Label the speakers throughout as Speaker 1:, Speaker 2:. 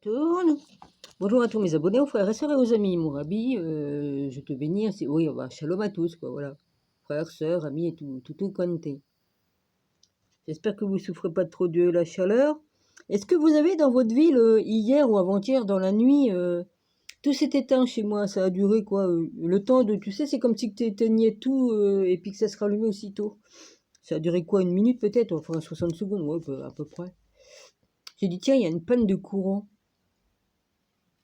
Speaker 1: Tourne. Bonjour à tous mes abonnés, aux frères et sœurs et aux amis. Mon rabbi, je te bénis. Oui, bah, shalom à tous, quoi, voilà. Frères, sœurs, amis et tout compté. J'espère que vous ne souffrez pas trop de la chaleur. Est-ce que vous avez dans votre ville, hier ou avant-hier, dans la nuit, tout s'est éteint chez moi? Ça a duré quoi? Le temps de, tu sais, c'est comme si tu éteignais tout et puis que ça se rallumait aussitôt. Ça a duré quoi? Une minute peut-être? Enfin, 60 secondes, ouais, à peu près. J'ai dit, tiens, il y a une panne de courant.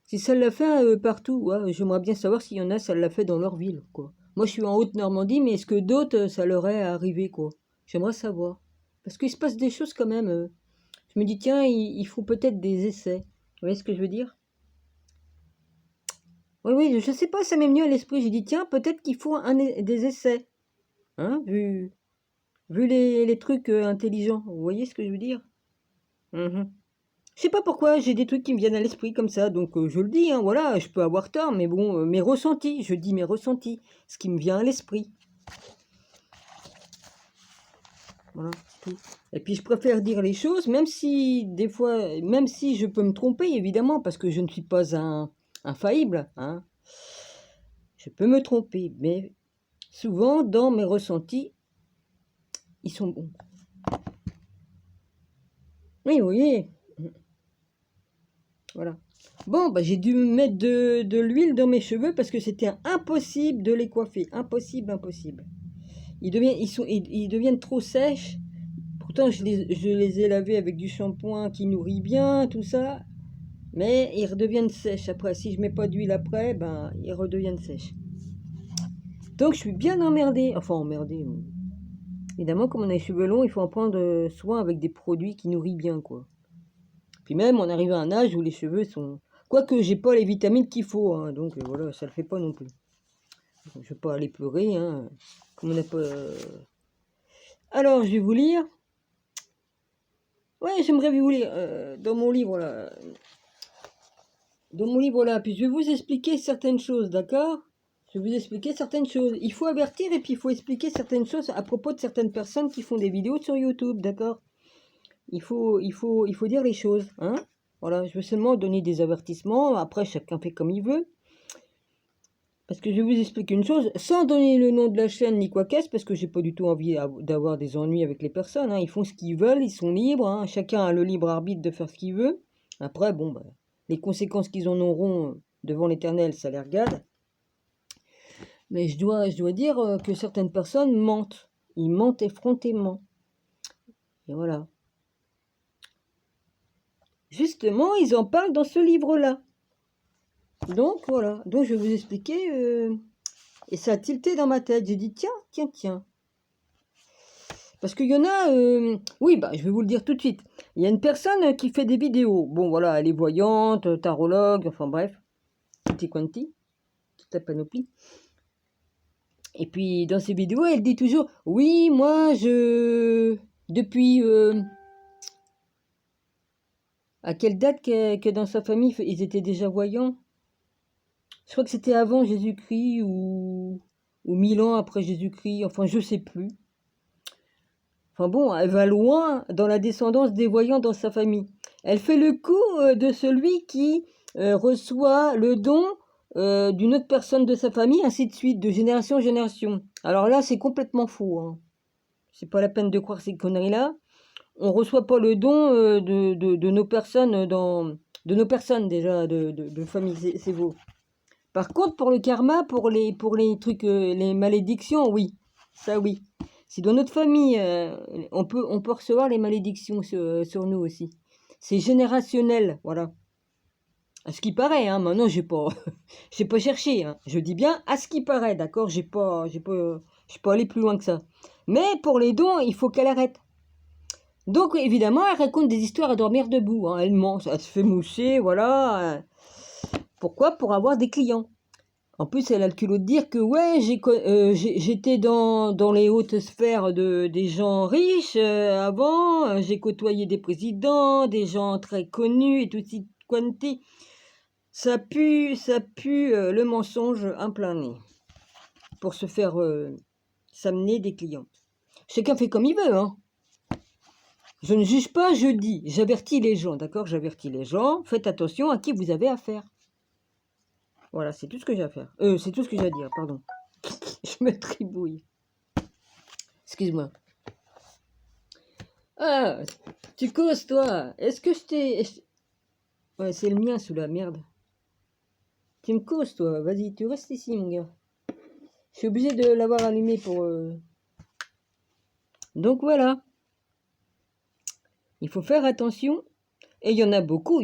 Speaker 1: Si ça l'a fait partout, ouais, j'aimerais bien savoir s'il y en a, ça l'a fait dans leur ville, quoi. Moi, je suis en Haute-Normandie, mais est-ce que d'autres, ça leur est arrivé, quoi? J'aimerais savoir. Parce qu'il se passe des choses quand même. Je me dis, tiens, il faut peut-être des essais. Vous voyez ce que je veux dire? Oui, oui, je sais pas, ça m'est venu à l'esprit. J'ai dit, tiens, peut-être qu'il faut des essais. Hein, vu les trucs intelligents. Vous voyez ce que je veux dire? Mhm. Je sais pas pourquoi, j'ai des trucs qui me viennent à l'esprit comme ça, donc je le dis, hein, voilà, je peux avoir tort, mais bon, mes ressentis, je dis mes ressentis, ce qui me vient à l'esprit. Voilà, c'est tout. Et puis je préfère dire les choses, même si des fois, même si je peux me tromper, évidemment, parce que je ne suis pas infaillible, hein. Je peux me tromper, mais souvent, dans mes ressentis, ils sont bons. Oui, oui, voilà. Bon, bah, j'ai dû mettre de l'huile dans mes cheveux parce que c'était impossible de les coiffer. Impossible, impossible. Ils deviennent trop sèches. Pourtant, je les ai lavés avec du shampoing qui nourrit bien, tout ça. Mais ils redeviennent sèches après. Si je mets pas d'huile après, ben, ils redeviennent sèches. Donc, je suis bien emmerdée. Enfin, emmerdée. Évidemment, comme on a les cheveux longs, il faut en prendre soin avec des produits qui nourrissent bien, quoi. Puis même, on arrive à un âge où les cheveux sont... Quoique, j'ai pas les vitamines qu'il faut, hein, donc voilà, ça le fait pas non plus. Je vais pas aller pleurer, hein, comme on n'a pas... Alors, je vais vous lire. Ouais, j'aimerais vous lire dans mon livre là. Dans mon livre là, puis je vais vous expliquer certaines choses, d'accord? Je vais vous expliquer certaines choses. Il faut avertir et puis il faut expliquer certaines choses à propos de certaines personnes qui font des vidéos sur YouTube, d'accord? Il faut dire les choses, hein? Voilà, je veux seulement donner des avertissements. Après, chacun fait comme il veut. Parce que je vais vous expliquer une chose, sans donner le nom de la chaîne ni quoi qu'est-ce, parce que j'ai pas du tout envie d'avoir des ennuis avec les personnes, hein. Ils font ce qu'ils veulent, ils sont libres, hein. Chacun a le libre arbitre de faire ce qu'il veut. Après, bon, bah, les conséquences qu'ils en auront devant l'Éternel, ça les regarde. Mais je dois dire que certaines personnes mentent. Ils mentent effrontément. Et voilà. Justement, ils en parlent dans ce livre-là. Donc, voilà. Donc, je vais vous expliquer... Et ça a tilté dans ma tête. J'ai dit, tiens. Parce qu'il y en a... oui, bah, je vais vous le dire tout de suite. Il y a une personne qui fait des vidéos. Bon, voilà, elle est voyante, tarologue, enfin bref. Tutti quanti. Toute la panoplie. Et puis, dans ses vidéos, elle dit toujours, oui, moi, depuis... à quelle date que dans sa famille, ils étaient déjà voyants? Je crois que c'était avant Jésus-Christ ou 1000 ans après Jésus-Christ. Enfin, je sais plus. Enfin bon, elle va loin dans la descendance des voyants dans sa famille. Elle fait le coup de celui qui reçoit le don d'une autre personne de sa famille, ainsi de suite, de génération en génération. Alors là, c'est complètement faux, hein. C'est pas la peine de croire ces conneries-là. On reçoit pas le don de nos personnes de nos personnes déjà de famille, c'est faux. Par contre, pour le karma, pour les trucs, les malédictions, oui, ça oui. Si dans notre famille, on peut recevoir les malédictions sur nous aussi. C'est générationnel, voilà. À ce qui paraît, hein. Maintenant, j'ai pas cherché, hein. Je dis bien à ce qui paraît, d'accord. Je suis pas allé plus loin que ça. Mais pour les dons, il faut qu'elle arrête. Donc, évidemment, elle raconte des histoires à dormir debout, hein. Elle ment, elle se fait moucher, voilà. Pourquoi? Pour avoir des clients. En plus, elle a le culot de dire que ouais, j'étais dans les hautes sphères des gens riches avant, j'ai côtoyé des présidents, des gens très connus et tout de suite quanti. Ça pue le mensonge un plein nez pour se faire s'amener des clients. Chacun fait comme il veut, hein. Je ne juge pas, je dis. J'avertis les gens, d'accord? J'avertis les gens. Faites attention à qui vous avez affaire. Voilà, c'est tout ce que j'ai à faire. C'est tout ce que j'ai à dire, pardon. Je me tribouille. Excuse-moi. Ah, tu causes, toi. Est-ce que je t'ai... Ouais, c'est le mien, sous la merde. Tu me causes, toi. Vas-y, tu restes ici, mon gars. Je suis obligé de l'avoir allumé pour... Donc, voilà. Il faut faire attention. Et il y en a beaucoup,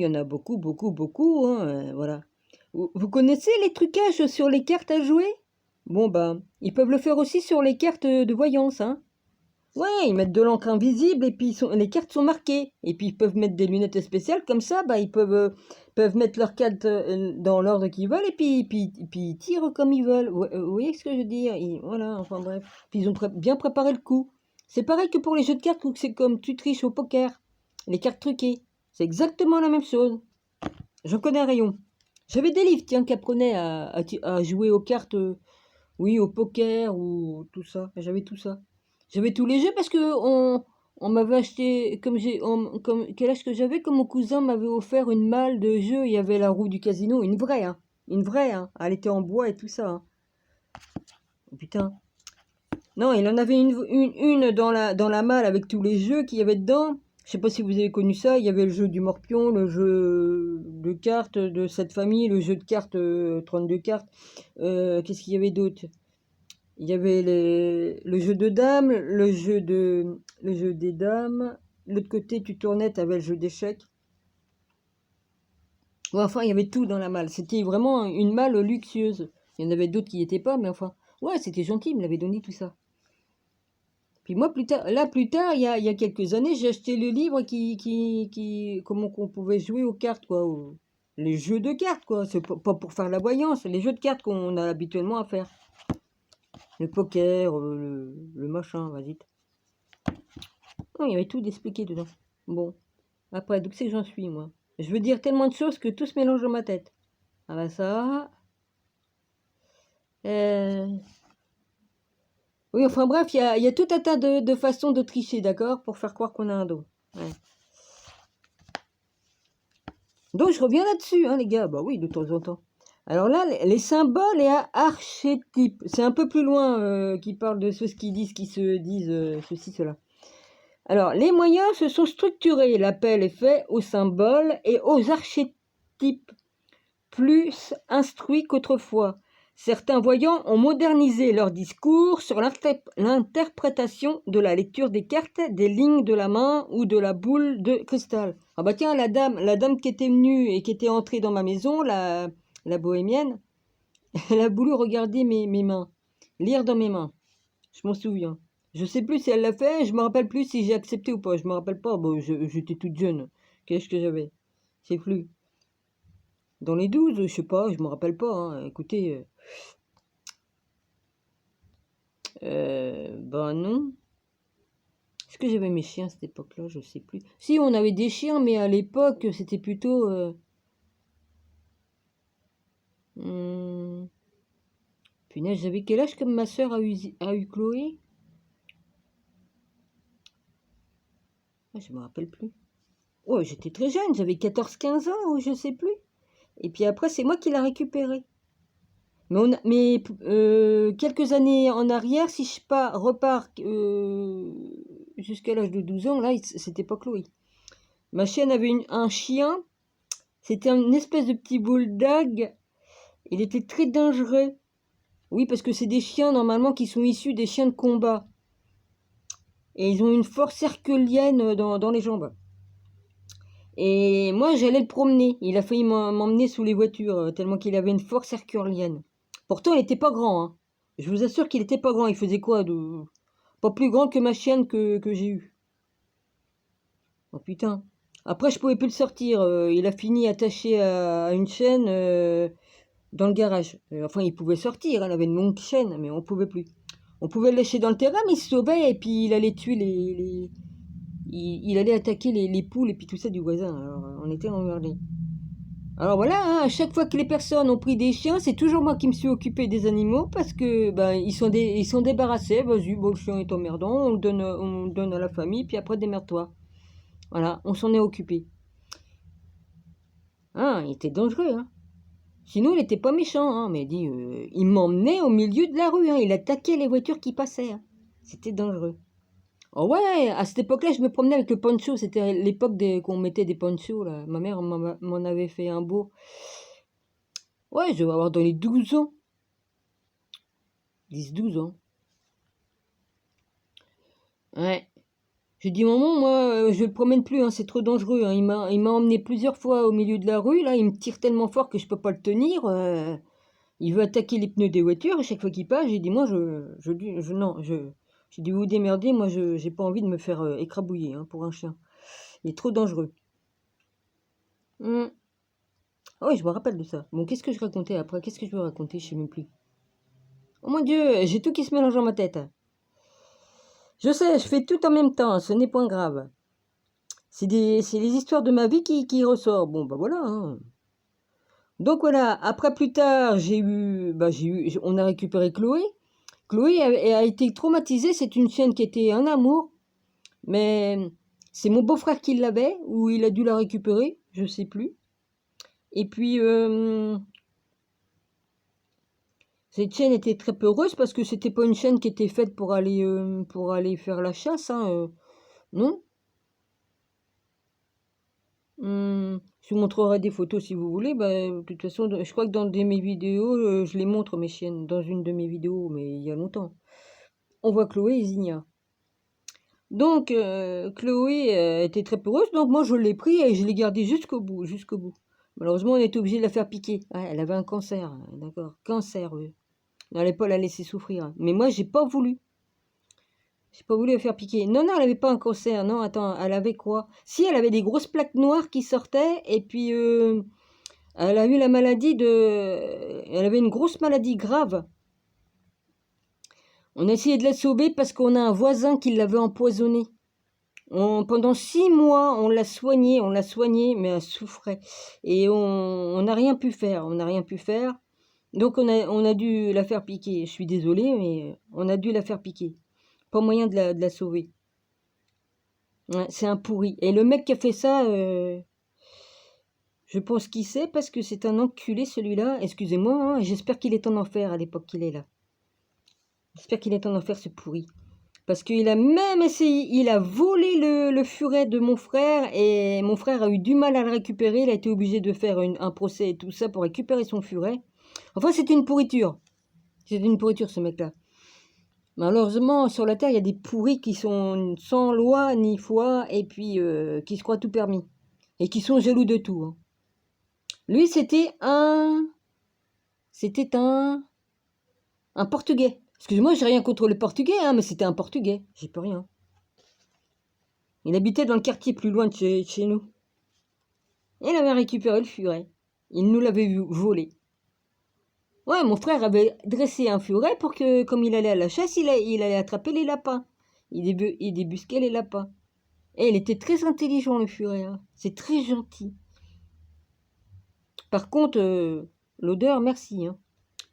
Speaker 1: beaucoup, hein, voilà. Vous connaissez les trucages sur les cartes à jouer? Bon, bah, ils peuvent le faire aussi sur les cartes de voyance, hein. Ouais, ils mettent de l'encre invisible et puis les cartes sont marquées. Et puis ils peuvent mettre des lunettes spéciales, comme ça, bah, ils peuvent mettre leurs cartes dans l'ordre qu'ils veulent et puis ils tirent comme ils veulent. Vous voyez ce que je veux dire? Voilà, enfin bref. Puis ils ont bien préparé le coup. C'est pareil que pour les jeux de cartes, où c'est comme tu triches au poker. Les cartes truquées. C'est exactement la même chose. J'en connais un rayon. J'avais des livres, tiens, qui apprenaient à jouer aux cartes, oui, au poker ou tout ça. J'avais tout ça. J'avais tous les jeux parce que on m'avait acheté, comme quel âge que j'avais, comme mon cousin m'avait offert une malle de jeux. Il y avait la roue du casino, une vraie, hein. Une vraie, hein. Elle était en bois et tout ça, hein. Oh, putain. Non, il en avait une dans la malle avec tous les jeux qu'il y avait dedans. Je sais pas si vous avez connu ça. Il y avait le jeu du morpion, le jeu de cartes de cette famille, le jeu de cartes 32 cartes. Qu'est-ce qu'il y avait d'autre? Il y avait le jeu de dames, le jeu des dames. L'autre côté, tu tournais, tu avais le jeu d'échecs. Ouais, enfin, il y avait tout dans la malle. C'était vraiment une malle luxueuse. Il y en avait d'autres qui n'y étaient pas, mais enfin. Ouais, c'était gentil, il me l'avait donné tout ça. Puis moi, plus tard, il y a quelques années, j'ai acheté le livre comment qu'on pouvait jouer aux cartes, quoi. Les jeux de cartes, quoi. C'est pas pour faire la voyance, les jeux de cartes qu'on a habituellement à faire. Le poker, le machin, vas-y. Oh, il y avait tout d'expliqué dedans. Bon, après, d'où c'est que j'en suis, moi? Je veux dire tellement de choses que tout se mélange dans ma tête. Ah bah ça... Oui, enfin bref, il y a tout un tas de façons de tricher, d'accord? Pour faire croire qu'on a un dos. Ouais. Donc je reviens là-dessus, hein, les gars. Bah oui, de temps en temps. Alors là, les symboles et archétypes. C'est un peu plus loin qui parle de ceux qui se disent ceci, cela. Alors, les moyens se sont structurés. L'appel est fait aux symboles et aux archétypes, plus instruits qu'autrefois. Certains voyants ont modernisé leur discours sur l'interprétation de la lecture des cartes, des lignes de la main ou de la boule de cristal. Ah bah tiens, la dame qui était venue et qui était entrée dans ma maison, la bohémienne, elle a voulu regarder mes mains, lire dans mes mains. Je m'en souviens. Je sais plus si elle l'a fait, je me rappelle plus si j'ai accepté ou pas. Je me rappelle pas, bon, j'étais toute jeune. Qu'est-ce que j'avais? C'est plus. Dans les 12, je sais pas, je me rappelle pas, hein. Écoutez, ben non. Est-ce que j'avais mes chiens à cette époque-là? Je sais plus. Si, on avait des chiens, mais à l'époque, c'était plutôt... Punaise, j'avais quel âge comme ma soeur a eu Chloé? Ah, je me rappelle plus. Oh, j'étais très jeune, j'avais 14-15 ans, ou je sais plus. Et puis après, c'est moi qui l'ai récupéré. Mais quelques années en arrière, si je repars jusqu'à l'âge de 12 ans, là, c'était pas Chloé. Ma chienne avait un chien, c'était une espèce de petit bulldog. Il était très dangereux. Oui, parce que c'est des chiens normalement qui sont issus des chiens de combat. Et ils ont une force herculienne dans les jambes. Et moi, j'allais le promener. Il a failli m'emmener sous les voitures, tellement qu'il avait une force herculienne. Pourtant, il n'était pas grand, hein. Je vous assure qu'il n'était pas grand. Il faisait quoi pas plus grand que ma chienne que j'ai eue. Oh putain. Après, je pouvais plus le sortir. Il a fini attaché à une chaîne dans le garage. Enfin, il pouvait sortir. Il avait une longue chaîne, mais on pouvait plus. On pouvait le lâcher dans le terrain, mais il se sauvait et puis il allait tuer il allait attaquer les poules et puis tout ça du voisin. Alors, on était emmerdés. Alors voilà, hein, à chaque fois que les personnes ont pris des chiens, c'est toujours moi qui me suis occupé des animaux parce que ben, ils sont débarrassés. Vas-y, bon, le chien est emmerdant, on le donne à la famille, puis après démerde-toi. Voilà, on s'en est occupé. Ah, il était dangereux, hein. Sinon, il n'était pas méchant, hein, mais dit, il m'emmenait au milieu de la rue, hein. Il attaquait les voitures qui passaient, hein. C'était dangereux. Oh ouais, à cette époque-là, je me promenais avec le poncho. C'était l'époque qu'on mettait des ponchos, là. Ma mère m'en avait fait un beau. Ouais, je vais avoir dans les 12 ans. 10-12 ans. Ouais. J'ai dit, maman, moi, je le promène plus, hein, c'est trop dangereux, hein. Il m'a emmené plusieurs fois au milieu de la rue, là. Il me tire tellement fort que je peux pas le tenir. Il veut attaquer les pneus des voitures. À chaque fois qu'il passe, j'ai dit, moi, non, j'ai dit, vous vous démerdez, moi, j'ai pas envie de me faire écrabouiller, hein, pour un chien. Il est trop dangereux. Ah oui, je me rappelle de ça. Bon, qu'est-ce que je racontais après? Qu'est-ce que je veux raconter? Je sais même plus. Oh mon Dieu, j'ai tout qui se mélange dans ma tête. Je sais, je fais tout en même temps, ce n'est point grave. C'est les histoires de ma vie qui ressortent. Bon, bah voilà, hein. Donc voilà, après plus tard, on a récupéré Chloé. Chloé a été traumatisée, c'est une chienne qui était un amour, mais c'est mon beau-frère qui l'avait, ou il a dû la récupérer, je sais plus. Et puis, cette chienne était très peureuse parce que c'était pas une chienne qui était faite pour aller faire la chasse, hein, non. Je vous montrerai des photos si vous voulez. Bah, de toute façon, je crois que dans mes vidéos, je les montre mes chiennes, dans une de mes vidéos, mais il y a longtemps. On voit Chloé et Zinnia. Donc, Chloé était très peureuse, donc moi je l'ai pris et je l'ai gardée jusqu'au bout, jusqu'au bout. Malheureusement, on était obligé de la faire piquer. Ouais, elle avait un cancer, hein, d'accord, cancer. On n'allait pas la laisser souffrir, hein. Mais moi, j'ai pas voulu. J'ai pas voulu la faire piquer. Non, non, elle avait pas un cancer. Non, attends, elle avait quoi? Si, elle avait des grosses plaques noires qui sortaient, et puis elle a eu la maladie de... Elle avait une grosse maladie grave. On a essayé de la sauver parce qu'on a un voisin qui l'avait empoisonnée. Pendant 6 mois, on l'a soignée, mais elle souffrait. Et on n'a rien pu faire, on n'a rien pu faire. Donc on a dû la faire piquer. Je suis désolée, mais on a dû la faire piquer. Pas moyen de la sauver. Ouais, c'est un pourri. Et le mec qui a fait ça, je pense qu'il sait parce que c'est un enculé celui-là. Excusez-moi, hein, j'espère qu'il est en enfer à l'époque qu'il est là. J'espère qu'il est en enfer ce pourri. Parce qu'il a même essayé, il a volé le furet de mon frère et mon frère a eu du mal à le récupérer. Il a été obligé de faire un procès et tout ça pour récupérer son furet. Enfin, c'était une pourriture. C'était une pourriture ce mec-là. Malheureusement, sur la Terre, il y a des pourris qui sont sans loi ni foi et puis qui se croient tout permis. Et qui sont jaloux de tout, hein. Lui, c'était un Portugais. Excusez-moi, j'ai rien contre le Portugais, hein, mais c'était un Portugais. J'y peux rien. Il habitait dans le quartier plus loin de chez nous. Il avait récupéré le furet. Il nous l'avait volé. Ouais, mon frère avait dressé un furet pour que, comme il allait à la chasse, il allait attraper les lapins. Il débusquait les lapins. Et il était très intelligent, le furet, hein. C'est très gentil. Par contre, l'odeur, merci, hein.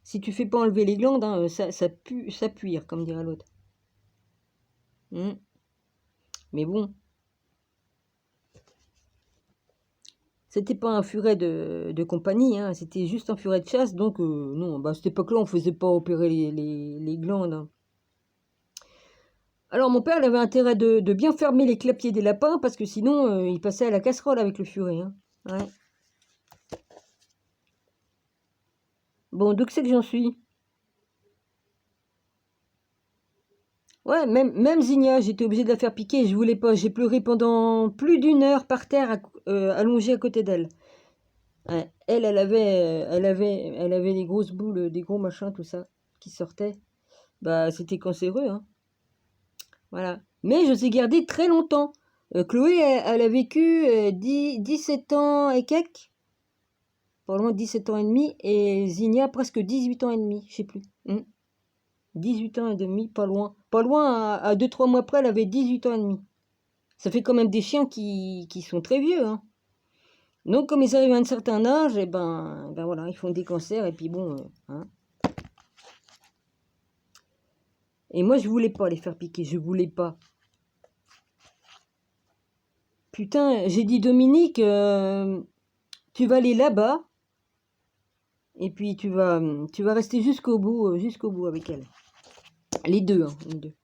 Speaker 1: Si tu fais pas enlever les glandes, hein, ça pue, ça puire, comme dirait l'autre. Mais bon, c'était pas un furet de compagnie, hein, c'était juste un furet de chasse, donc non, bah, à cette époque-là, on faisait pas opérer les glandes, hein. Alors mon père il avait intérêt de bien fermer les clapiers des lapins, parce que sinon, il passait à la casserole avec le furet, hein. Ouais. Bon, d'où que c'est que j'en suis? Ouais, même Zinnia, j'étais obligée de la faire piquer, je voulais pas. J'ai pleuré pendant plus d'1 heure par terre, allongée à côté d'elle. Ouais, elle avait des grosses boules, des gros machins, tout ça, qui sortaient. Bah, c'était cancéreux, hein. Voilà. Mais je les ai gardés très longtemps. Chloé, elle a vécu 17 ans et quelques, pas loin de 17 ans et demi, et Zinnia presque 18 ans et demi, je sais plus. 18 ans et demi, pas loin. Pas loin, à 2-3 mois près, elle avait 18 ans et demi. Ça fait quand même des chiens qui sont très vieux, hein. Donc, comme ils arrivent à un certain âge, et ben voilà, ils font des cancers, et puis bon, hein. Et moi, je voulais pas les faire piquer, je voulais pas. Putain, j'ai dit Dominique, tu vas aller là-bas et puis tu vas rester jusqu'au bout avec elle. Les deux, hein, les deux.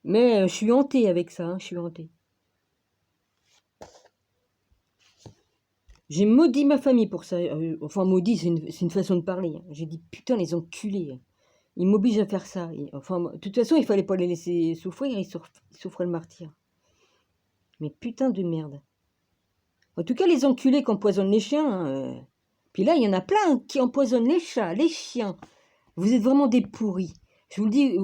Speaker 1: Mais je suis hantée avec ça, hein, je suis hantée. J'ai maudit ma famille pour ça. Enfin, maudit, c'est une façon de parler, hein. J'ai dit, putain, les enculés, hein. Ils m'obligent à faire ça. Enfin, de toute façon, il fallait pas les laisser souffrir, ils souffraient le martyr. Mais putain de merde. En tout cas, les enculés qui empoisonnent les chiens, hein, Puis là, il y en a plein qui empoisonnent les chats, les chiens. Vous êtes vraiment des pourris. Je vous le dis,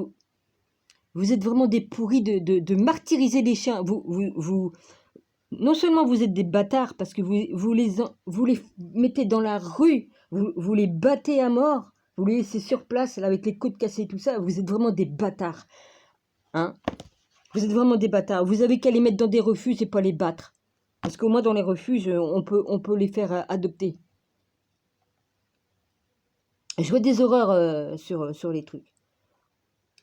Speaker 1: vous êtes vraiment des pourris de martyriser les chiens. Non seulement vous êtes des bâtards parce que vous les mettez dans la rue, vous les battez à mort, vous les laissez sur place là, avec les côtes cassées, tout ça, vous êtes vraiment des bâtards. Hein? Vous êtes vraiment des bâtards. Vous avez qu'à les mettre dans des refuges et pas les battre. Parce qu'au moins dans les refuges, on peut les faire adopter. Je vois des horreurs sur les trucs.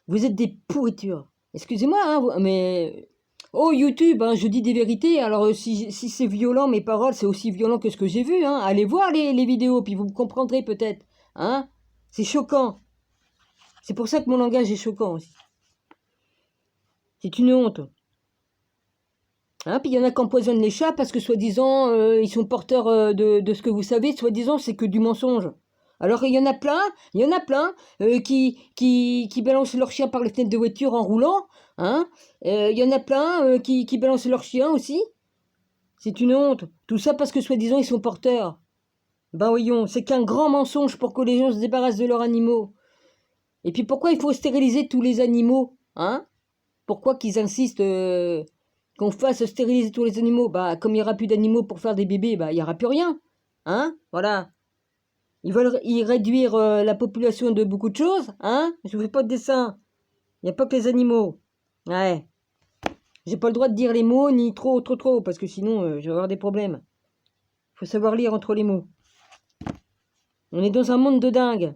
Speaker 1: Vous êtes des pourritures. Excusez-moi, hein, mais... Oh, YouTube, hein, je dis des vérités. Alors, si c'est violent, mes paroles, c'est aussi violent que ce que j'ai vu. Hein. Allez voir les vidéos, puis vous me comprendrez peut-être. Hein. C'est choquant. C'est pour ça que mon langage est choquant aussi. C'est une honte. Hein, puis il y en a qui empoisonnent les chats parce que, soi-disant, ils sont porteurs de ce que vous savez. Soi-disant, c'est que du mensonge. Alors, il y en a plein qui balancent leurs chiens par les fenêtres de voiture en roulant. Hein. Il y en a plein qui balancent leurs chiens aussi. C'est une honte. Tout ça parce que, soi-disant, ils sont porteurs. Ben voyons, c'est qu'un grand mensonge pour que les gens se débarrassent de leurs animaux. Et puis, pourquoi il faut stériliser tous les animaux? Hein? Pourquoi qu'ils insistent qu'on fasse stériliser tous les animaux? Bah, comme il n'y aura plus d'animaux pour faire des bébés, bah, il n'y aura plus rien. Hein? Voilà. Ils veulent y réduire la population de beaucoup de choses. Hein? Je ne fais pas de dessin. Il n'y a pas que les animaux. Ouais. J'ai pas le droit de dire les mots, ni trop, parce que sinon, je vais avoir des problèmes. Faut savoir lire entre les mots. On est dans un monde de dingues.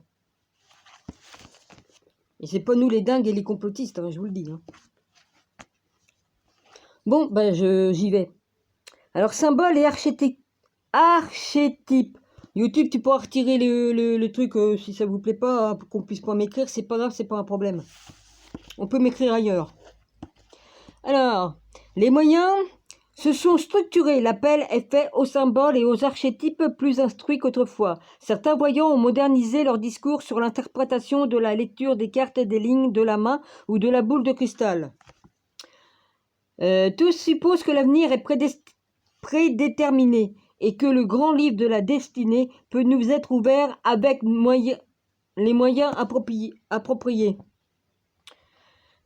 Speaker 1: Et c'est pas nous les dingues et les complotistes, hein, je vous le dis. Hein. Bon, ben j'y vais. Alors, symbole et archétype. YouTube, tu pourras retirer le truc si ça vous plaît pas, pour qu'on puisse pas m'écrire. C'est pas grave, c'est pas un problème. On peut m'écrire ailleurs. Alors, les moyens se sont structurés. L'appel est fait aux symboles et aux archétypes plus instruits qu'autrefois. Certains voyants ont modernisé leur discours sur l'interprétation de la lecture des cartes et des lignes de la main ou de la boule de cristal. Tous supposent que l'avenir est prédéterminé et que le grand livre de la destinée peut nous être ouvert avec les moyens appropriés.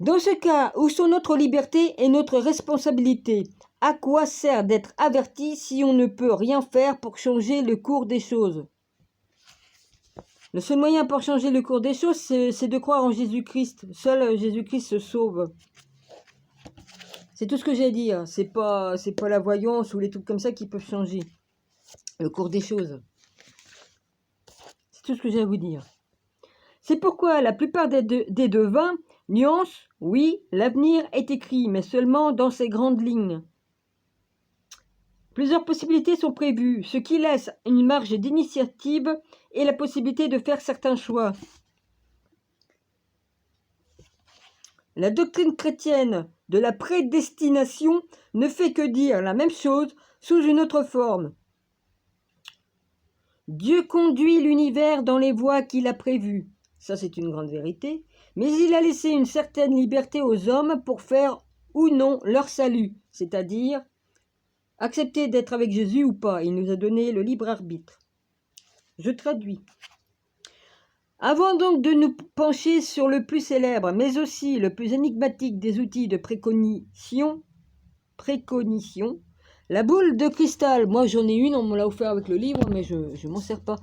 Speaker 1: Dans ce cas, où sont notre liberté et notre responsabilité? À quoi sert d'être averti si on ne peut rien faire pour changer le cours des choses? Le seul moyen pour changer le cours des choses, c'est de croire en Jésus-Christ. Seul Jésus-Christ se sauve. C'est tout ce que j'ai à dire. C'est pas la voyance ou les trucs comme ça qui peuvent changer le cours des choses. C'est tout ce que j'ai à vous dire. C'est pourquoi la plupart des devins nuancent, oui, l'avenir est écrit, mais seulement dans ses grandes lignes. Plusieurs possibilités sont prévues, ce qui laisse une marge d'initiative et la possibilité de faire certains choix. La doctrine chrétienne de la prédestination ne fait que dire la même chose sous une autre forme. Dieu conduit l'univers dans les voies qu'il a prévues. Ça, c'est une grande vérité. Mais il a laissé une certaine liberté aux hommes pour faire ou non leur salut, c'est-à-dire accepter d'être avec Jésus ou pas. Il nous a donné le libre arbitre. Je traduis. Avant donc de nous pencher sur le plus célèbre, mais aussi le plus énigmatique des outils de préconition, la boule de cristal. Moi, j'en ai une, on me l'a offert avec le livre, mais je ne m'en sers pas.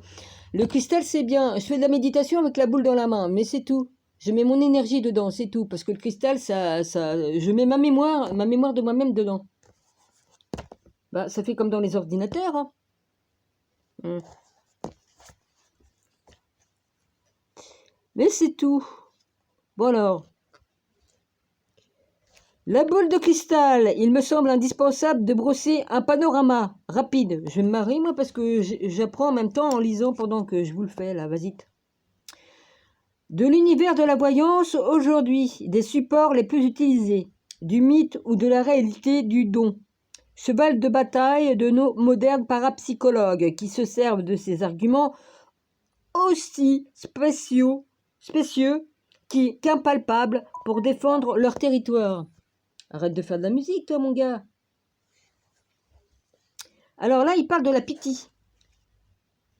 Speaker 1: Le cristal, c'est bien. Je fais de la méditation avec la boule dans la main, mais c'est tout. Je mets mon énergie dedans, c'est tout. Parce que le cristal, je mets ma mémoire de moi-même dedans. Bah, ça fait comme dans les ordinateurs. Hein. Mais c'est tout. Bon alors. La boule de cristal, il me semble indispensable de brosser un panorama rapide. Je vais me marrer, moi, parce que j'apprends en même temps en lisant pendant que je vous le fais, là, vas-y. De l'univers de la voyance, aujourd'hui, des supports les plus utilisés, du mythe ou de la réalité du don. Cheval de bataille de nos modernes parapsychologues qui se servent de ces arguments aussi spécieux qu'impalpables pour défendre leur territoire. Arrête de faire de la musique, toi, mon gars. Alors là, il parle de la Pythie.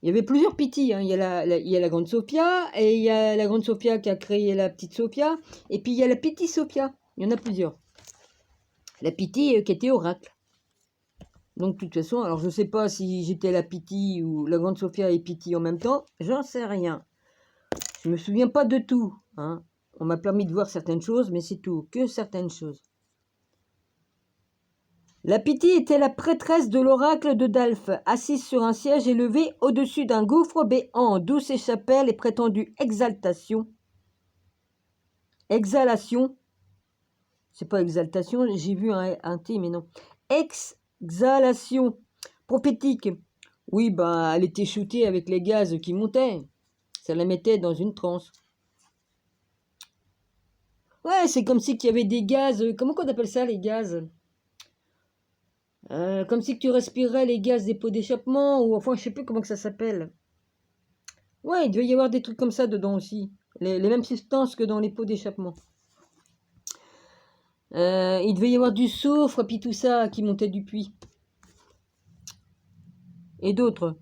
Speaker 1: Il y avait plusieurs Pythies. Hein. Il y a la Grande Sophia, et il y a la Grande Sophia qui a créé la Petite Sophia, et puis il y a la Pythie Sophia. Il y en a plusieurs. La Pythie qui était oracle. Donc, de toute façon, alors je ne sais pas si j'étais la Pythie ou la Grande Sophia et Pythie en même temps. J'en sais rien. Je me souviens pas de tout. Hein. On m'a permis de voir certaines choses, mais c'est tout. Que certaines choses. La Pythie était la prêtresse de l'oracle de Delphes, assise sur un siège élevé au-dessus d'un gouffre béant, d'où s'échappaient les prétendues exaltations. Exhalation. C'est pas exaltation, j'ai vu un T, mais non. Exhalation prophétique. Oui, bah, elle était shootée avec les gaz qui montaient. Ça la mettait dans une transe. Ouais, c'est comme si qu'il y avait des gaz. Comment qu'on appelle ça, les gaz? Comme si tu respirais les gaz des pots d'échappement, ou enfin, je sais plus comment que ça s'appelle. Ouais, il devait y avoir des trucs comme ça dedans aussi. Les mêmes substances que dans les pots d'échappement. Il devait y avoir du soufre, puis tout ça qui montait du puits. Et d'autres.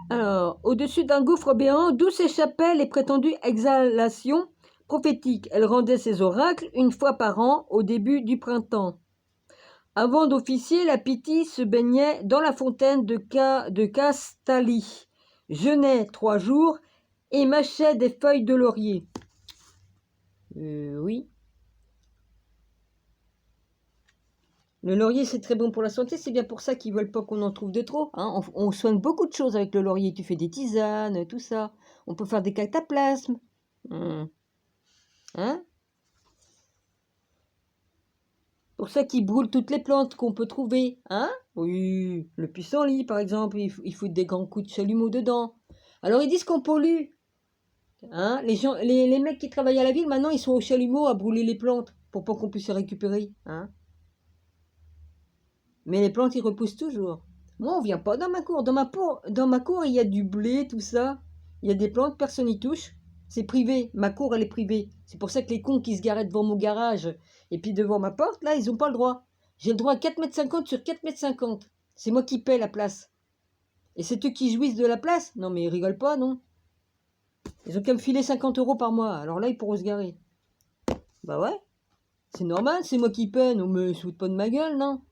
Speaker 1: Alors, au-dessus d'un gouffre béant, d'où s'échappaient les prétendues exhalations prophétiques. Elle rendait ses oracles une fois par an, au début du printemps. Avant d'officier, la Pythie se baignait dans la fontaine de Castalie, jeûnait 3 jours et mâchait des feuilles de laurier. Oui. Le laurier, c'est très bon pour la santé, c'est bien pour ça qu'ils veulent pas qu'on en trouve de trop. Hein. On soigne beaucoup de choses avec le laurier. Tu fais des tisanes, tout ça. On peut faire des cataplasmes. Hein? Pour ça qu'ils brûlent toutes les plantes qu'on peut trouver. Hein? Oui, le pissenlit, par exemple, il faut des grands coups de chalumeau dedans. Alors ils disent qu'on pollue. Hein? Les mecs qui travaillent à la ville, maintenant, ils sont au chalumeau à brûler les plantes pour pas qu'on puisse les récupérer. Hein? Mais les plantes, ils repoussent toujours. Moi, on vient pas dans ma cour. Dans ma cour, il y a du blé, tout ça. Il y a des plantes, personne n'y touche. C'est privé. Ma cour, elle est privée. C'est pour ça que les cons qui se garaient devant mon garage et puis devant ma porte, là, ils n'ont pas le droit. J'ai le droit à 4,50 m sur 4,50 m. C'est moi qui paie la place. Et c'est eux qui jouissent de la place? Non, mais ils rigolent pas, non? Ils ont qu'à me filer 50 € par mois. Alors là, ils pourront se garer. Bah ouais. C'est normal, c'est moi qui paie. Non, mais se foutent pas de ma gueule, non?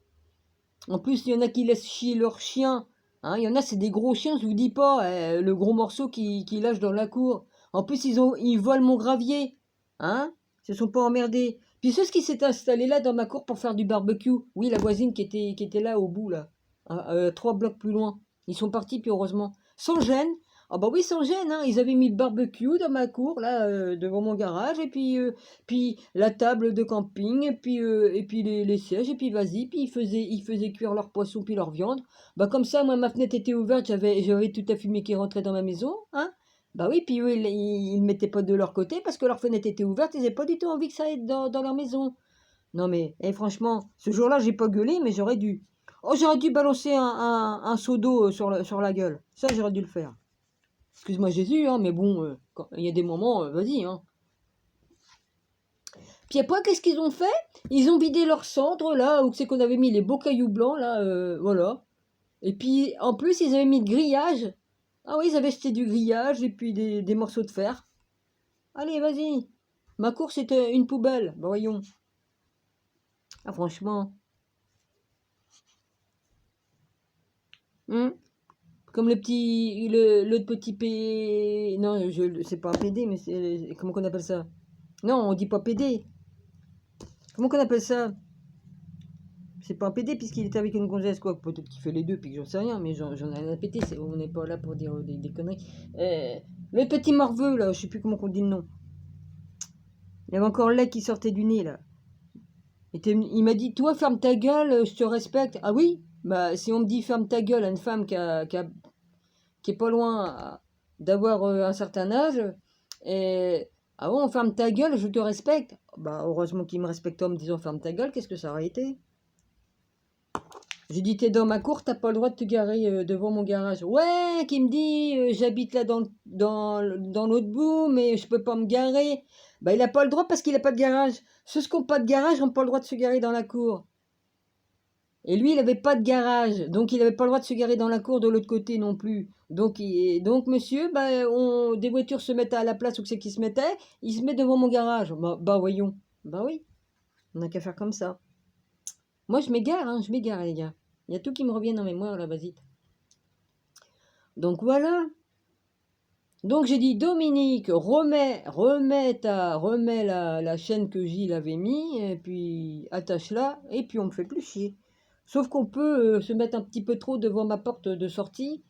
Speaker 1: En plus, il y en a qui laissent chier leurs chiens. Hein, il y en a, c'est des gros chiens, je vous dis pas, le gros morceau qui lâche dans la cour. En plus, ils volent mon gravier. Hein, ils se sont pas emmerdés. Puis c'est ce qui s'est installé là dans ma cour pour faire du barbecue. Oui, la voisine qui était là au bout, là. 3 blocs plus loin. Ils sont partis, puis heureusement. Sans gêne. Ah bah oui, sans gêne, hein. Ils avaient mis le barbecue dans ma cour, là, devant mon garage, et puis la table de camping, et puis les sièges, et puis vas-y, puis ils faisaient cuire leur poisson, puis leur viande. Bah comme ça, moi, ma fenêtre était ouverte, j'avais toute la fumée qui rentrait dans ma maison, hein. Bah oui, puis eux, ils ne mettaient pas de leur côté, parce que leur fenêtre était ouverte, ils n'avaient pas du tout envie que ça aille dans leur maison. Non mais, franchement, ce jour-là, j'ai pas gueulé, mais j'aurais dû. Oh, j'aurais dû balancer un seau d'eau sur la gueule. Ça, j'aurais dû le faire. Excuse-moi Jésus, hein, mais bon, il y a des moments, vas-y. Hein. Puis après, qu'est-ce qu'ils ont fait? Ils ont vidé leurs cendres, là, où c'est qu'on avait mis les beaux cailloux blancs, là, voilà. Et puis, en plus, ils avaient mis le grillage. Ah oui, ils avaient jeté du grillage et puis des morceaux de fer. Allez, vas-y. Ma course c'était une poubelle, bah, voyons. Ah, franchement. Comme le petit P... Non, c'est pas un PD, mais c'est... Comment qu'on appelle ça? Non, on dit pas PD. Comment qu'on appelle ça? C'est pas un PD puisqu'il était avec une gonzesse, quoi. Peut-être qu'il fait les deux, puis que j'en sais rien, mais j'en ai rien à péter. On n'est pas là pour dire des conneries. Le petit morveux, là, je sais plus comment on dit le nom. Il y avait encore le lait qui sortait du nez, là. Il m'a dit, toi, ferme ta gueule, je te respecte. Ah oui? Bah, si on me dit ferme ta gueule à une femme qui est pas loin d'avoir un certain âge, et ah bon, ferme ta gueule, je te respecte. Bah, heureusement qu'il me respecte en me disant ferme ta gueule, qu'est-ce que ça aurait été? J'ai dit, t'es dans ma cour, t'as pas le droit de te garer devant mon garage. Ouais, qui me dit, j'habite là dans l'autre bout, mais je peux pas me garer. Bah, il a pas le droit parce qu'il a pas de garage. Ceux qui n'ont pas de garage n'ont pas le droit de se garer dans la cour. Et lui, il n'avait pas de garage, donc il n'avait pas le droit de se garer dans la cour de l'autre côté non plus. Donc monsieur, bah, des voitures se mettent à la place où c'est qu'ils se mettaient, il se met devant mon garage. Bah voyons. Bah oui, on n'a qu'à faire comme ça. Moi, je m'égare, hein, je m'égare, les gars. Il y a tout qui me revient en mémoire, là, vas-y. Donc voilà. Donc j'ai dit, Dominique, remets la chaîne que Gilles avait mis, et puis attache-la, et puis on me fait plus chier. Sauf qu'on peut se mettre un petit peu trop devant ma porte de sortie.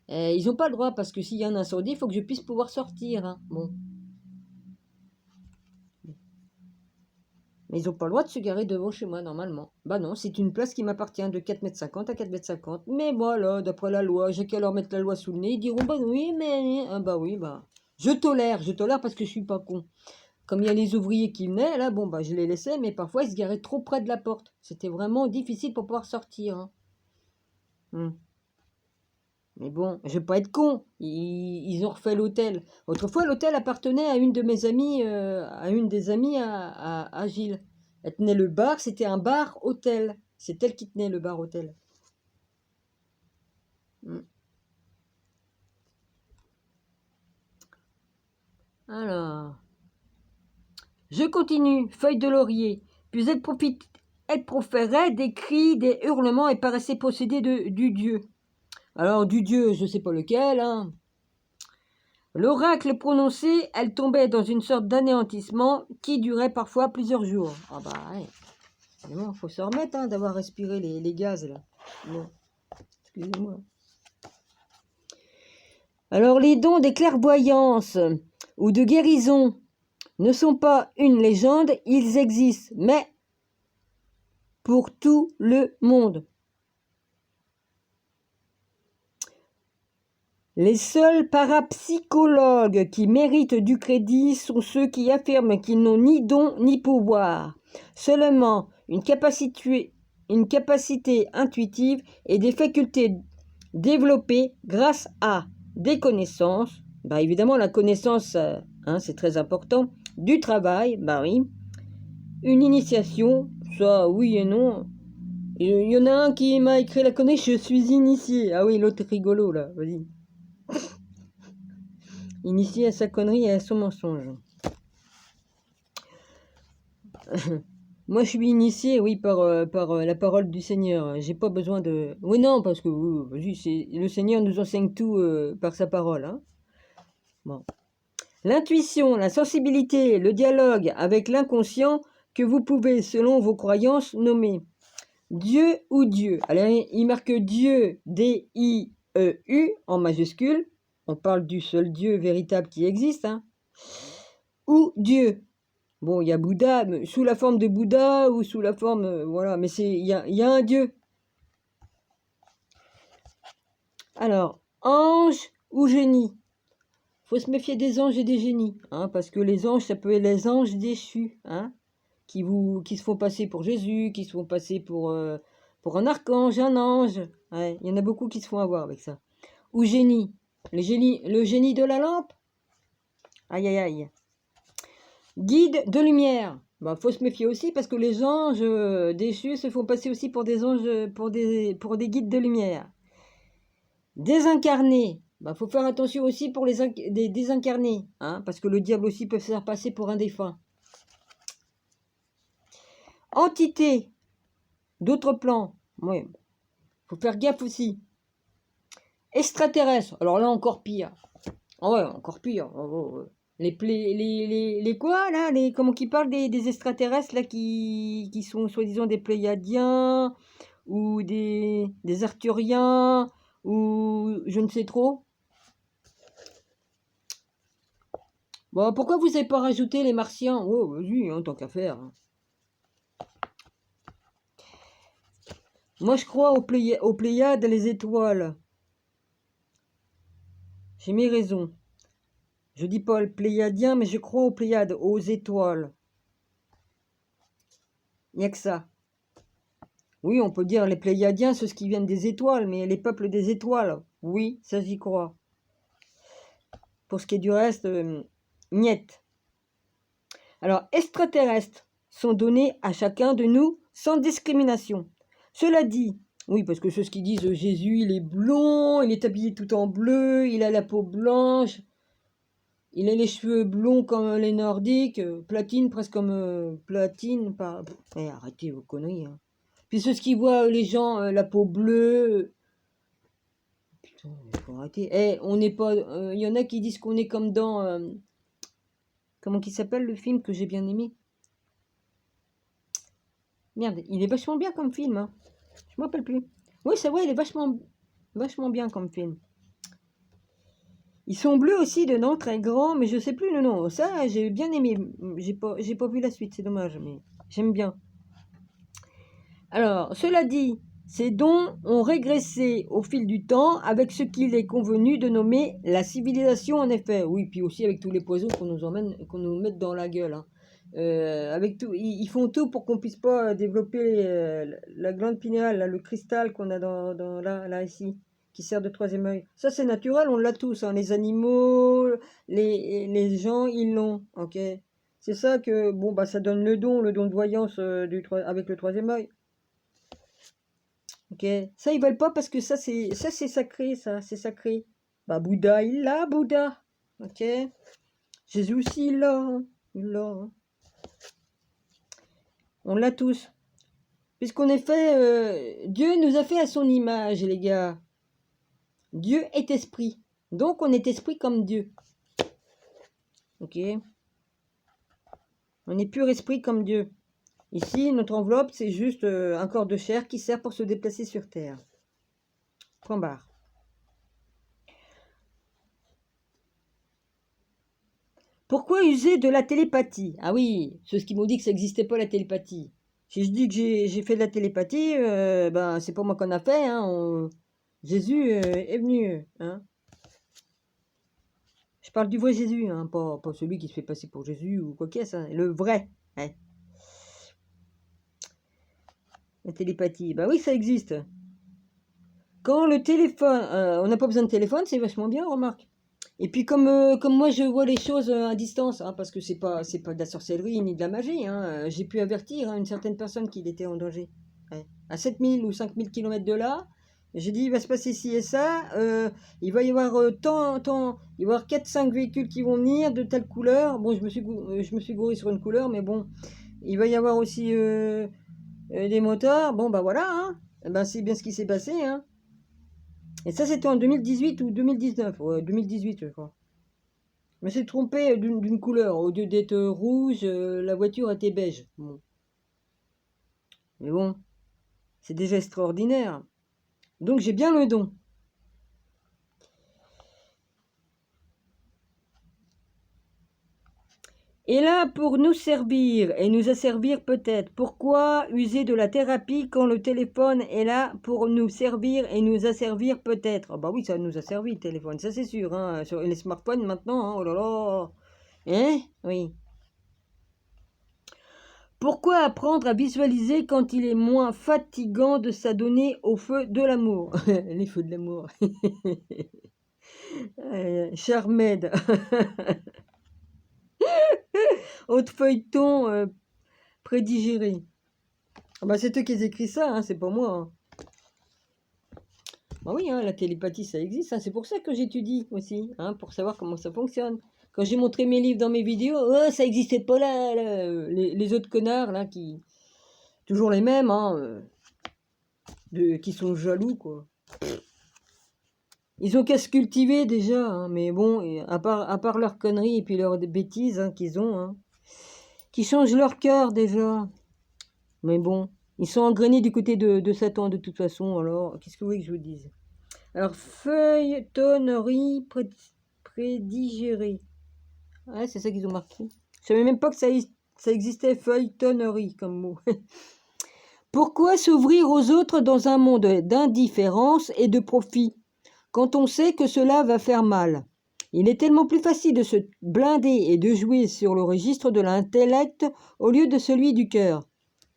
Speaker 1: Et ils n'ont pas le droit, parce que s'il y a un incendie, il faut que je puisse pouvoir sortir. Hein. Bon. Mais ils n'ont pas le droit de se garer devant chez moi, normalement. Bah non, c'est une place qui m'appartient de 4,50 m à 4,50 m. Mais voilà, d'après la loi, j'ai qu'à leur mettre la loi sous le nez. Ils diront, bah oui, mais... Ah bah oui, bah... Je tolère parce que je suis pas con. Comme il y a les ouvriers qui venaient, là, bon, bah je les laissais, mais parfois ils se garaient trop près de la porte. C'était vraiment difficile pour pouvoir sortir. Hein. Mais bon, je vais pas être con. Ils ont refait l'hôtel. Autrefois, l'hôtel appartenait à une de mes amies, à une des amies à Gilles. Elle tenait le bar, c'était un bar-hôtel. C'est elle qui tenait le bar-hôtel. Alors, je continue. Feuille de laurier. Puis elle proférait des cris, des hurlements et paraissait posséder du dieu. Alors, du dieu, je sais pas lequel, hein. L'oracle prononcé, elle tombait dans une sorte d'anéantissement qui durait parfois plusieurs jours. Ah bah ouais, il faut se remettre hein, d'avoir respiré les gaz là. Bon, excusez-moi. Alors les dons des clairvoyances ou de guérison ne sont pas une légende, ils existent, mais pour tout le monde. Les seuls parapsychologues qui méritent du crédit sont ceux qui affirment qu'ils n'ont ni don ni pouvoir, seulement une capacité intuitive et des facultés développées grâce à des connaissances, bah évidemment la connaissance, hein, c'est très important, du travail, bah oui, une initiation, ça oui et non. Il y en a un qui m'a écrit la connaissance, je suis initié. Ah oui, l'autre rigolo là, vas-y. Initié à sa connerie et à son mensonge. Moi, je suis initié, oui, par la parole du Seigneur. J'ai pas besoin de... Oui, non, parce que le Seigneur nous enseigne tout par sa parole. Hein. Bon. L'intuition, la sensibilité, le dialogue avec l'inconscient que vous pouvez, selon vos croyances, nommer Dieu ou Dieu. Alors, il marque Dieu, D-I-E-U, en majuscule. On parle du seul Dieu véritable qui existe. Hein. Ou Dieu. Bon, il y a Bouddha, sous la forme de Bouddha ou sous la forme... voilà, mais il y a un Dieu. Alors, ange ou génie. Faut se méfier des anges et des génies, hein, parce que les anges, ça peut être les anges déchus, hein, qui se font passer pour Jésus, qui se font passer pour un archange, un ange. Ouais, il y en a beaucoup qui se font avoir avec ça. Ou génie. Le génie de la lampe. Aïe, aïe, aïe. Guide de lumière. Bah, faut se méfier aussi parce que les anges déchus se font passer aussi pour des anges, pour des guides de lumière. Désincarnés. Bah, faut faire attention aussi pour des désincarnés, hein, parce que le diable aussi peut se faire passer pour un défunt. Entité. D'autres plans. Ouais. Faut faire gaffe aussi. Extraterrestres. Alors là, encore pire. Ah ouais, encore pire. Les quoi là, comment qui parlent des extraterrestres là qui sont soi-disant des Pléiadiens ou des Arthuriens ou je ne sais trop. Bon, pourquoi vous n'avez pas rajouté les Martiens? Oh, vas-y, hein, tant qu'à faire. Moi, je crois aux Pléiades, les étoiles. J'ai mes raisons. Je dis pas le Pléiadien, mais je crois aux Pléiades, aux étoiles. Il n'y a que ça. Oui, on peut dire les Pléiadiens, ceux qui viennent des étoiles, mais les peuples des étoiles, oui, ça j'y crois. Pour ce qui est du reste, niet. Alors, extraterrestres sont donnés à chacun de nous sans discrimination. Cela dit, oui, parce que ceux qui disent Jésus, il est blond, il est habillé tout en bleu, il a la peau blanche, il a les cheveux blonds comme les Nordiques, platine, presque comme platine. Arrêtez vos conneries. Hein. Puis ceux qui voient les gens, la peau bleue. Putain, il faut arrêter. On n'est pas. Il y en a qui disent qu'on est comme dans. Comment il s'appelle le film que j'ai bien aimé? Merde, il est vachement bien comme film. Hein. Je me rappelle plus. Oui, c'est vrai, il est vachement bien comme film. Ils sont bleus aussi dedans, très grands, mais je sais plus le nom. Ça, j'ai bien aimé. J'ai pas vu la suite, c'est dommage, mais j'aime bien. Alors, cela dit, ces dons ont régressé au fil du temps avec ce qu'il est convenu de nommer la civilisation, en effet. Oui, puis aussi avec tous les poisons qu'on nous mette dans la gueule. Hein. Avec tout, ils font tout pour qu'on puisse pas développer la glande pinéale, là, le cristal qu'on a là ici, qui sert de troisième œil. Ça, c'est naturel, on l'a tous. Hein. Les animaux, les gens, ils l'ont. Ok. C'est ça que, bon, bah, ça donne le don de voyance avec le troisième œil. Ok, ça ils veulent pas parce que ça c'est sacré, ça c'est sacré. Bah Bouddha il l'a, Bouddha. Ok, Jésus aussi il l'a, hein. Il l'a. Hein. On l'a tous. Puisqu'en effet, Dieu nous a fait à son image, les gars. Dieu est esprit, donc on est esprit comme Dieu. Ok, on est pur esprit comme Dieu. Ici notre enveloppe c'est juste un corps de chair qui sert pour se déplacer sur terre. Point barre. Pourquoi user de la télépathie? Ah oui, ceux qui m'ont dit que ça n'existait pas la télépathie. Si je dis que j'ai fait de la télépathie, ben c'est pas moi qu'on a fait. Hein, Jésus est venu. Hein. Je parle du vrai Jésus, hein, pas celui qui se fait passer pour Jésus ou quoi qu'est-ce. Hein, le vrai. Hein. La télépathie, bah oui, ça existe. Quand le téléphone, on n'a pas besoin de téléphone, c'est vachement bien, remarque. Et puis comme moi je vois les choses à distance, hein, parce que c'est pas de la sorcellerie ni de la magie, hein, j'ai pu avertir hein, une certaine personne qu'il était en danger. Ouais. À 7000 ou 5000 km de là, j'ai dit il va se passer ci et ça, il va y avoir il va y avoir 4-5 véhicules qui vont venir de telle couleur. Bon, je me suis gouré sur une couleur, mais bon, il va y avoir aussi des moteurs. Bon, bah voilà, hein. Eh ben, c'est bien ce qui s'est passé, hein. Et ça, c'était en 2018 ou 2019. Ouais, 2018, je crois. Je me suis trompé d'une couleur. Au lieu d'être rouge, la voiture était beige. Bon. Mais bon, c'est déjà extraordinaire. Donc j'ai bien le don. Et là, pour nous servir et nous asservir peut-être, pourquoi user de la thérapie quand le téléphone est là pour nous servir et nous asservir peut-être? Ah bah oui, ça nous a servi le téléphone, ça c'est sûr. Hein. Sur les smartphones maintenant, hein, oh là là. Hein? Oui. Pourquoi apprendre à visualiser quand il est moins fatigant de s'adonner au feu de l'amour? Les feux de l'amour. Charmed. Haute feuilleton prédigéré. Ah bah c'est eux qui écrit ça, hein, c'est pas moi. Hein. Bah oui, hein, la télépathie ça existe, hein, c'est pour ça que j'étudie aussi, hein, pour savoir comment ça fonctionne. Quand j'ai montré mes livres dans mes vidéos, oh, ça existait pas là, les autres connards là qui. Toujours les mêmes, hein, qui sont jaloux quoi. Ils ont qu'à se cultiver déjà, hein, mais bon, à part leurs conneries et puis leurs bêtises hein, qu'ils ont, hein, qui changent leur cœur déjà. Mais bon, ils sont engrainés du côté de Satan de toute façon, alors qu'est-ce que vous voulez que je vous dise? Alors, feuilletonnerie prédigérée. Ouais, c'est ça qu'ils ont marqué. Je savais même pas que ça existait, feuilletonnerie comme mot. Pourquoi s'ouvrir aux autres dans un monde d'indifférence et de profit, quand on sait que cela va faire mal? Il est tellement plus facile de se blinder et de jouer sur le registre de l'intellect au lieu de celui du cœur.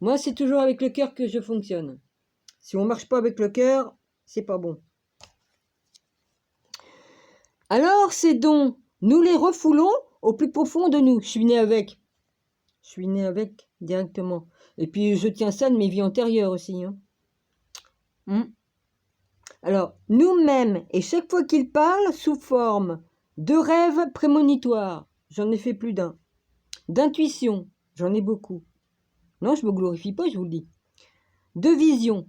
Speaker 1: Moi, c'est toujours avec le cœur que je fonctionne. Si on ne marche pas avec le cœur, c'est pas bon. Alors, ces dons, nous les refoulons au plus profond de nous. Je suis né avec. Je suis né avec, directement. Et puis, je tiens ça de mes vies antérieures aussi. Alors, nous-mêmes, et chaque fois qu'il parle, sous forme de rêves prémonitoires, j'en ai fait plus d'un. D'intuition, j'en ai beaucoup. Non, je ne me glorifie pas, je vous le dis. De vision.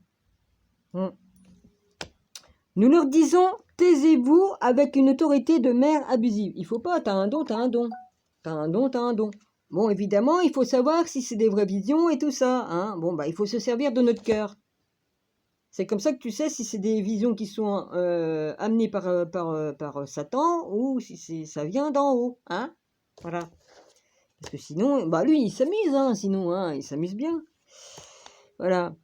Speaker 1: Nous leur disons, taisez-vous avec une autorité de mère abusive. Il faut pas, t'as un don, t'as un don. T'as un don, t'as un don. Bon, évidemment, il faut savoir si c'est des vraies visions et tout ça. Hein. Bon, bah, il faut se servir de notre cœur. C'est comme ça que tu sais si c'est des visions qui sont amenées par Satan ou si ça vient d'en haut. Hein. Voilà. Parce que sinon, bah lui, il s'amuse, hein, sinon, hein, il s'amuse bien. Voilà.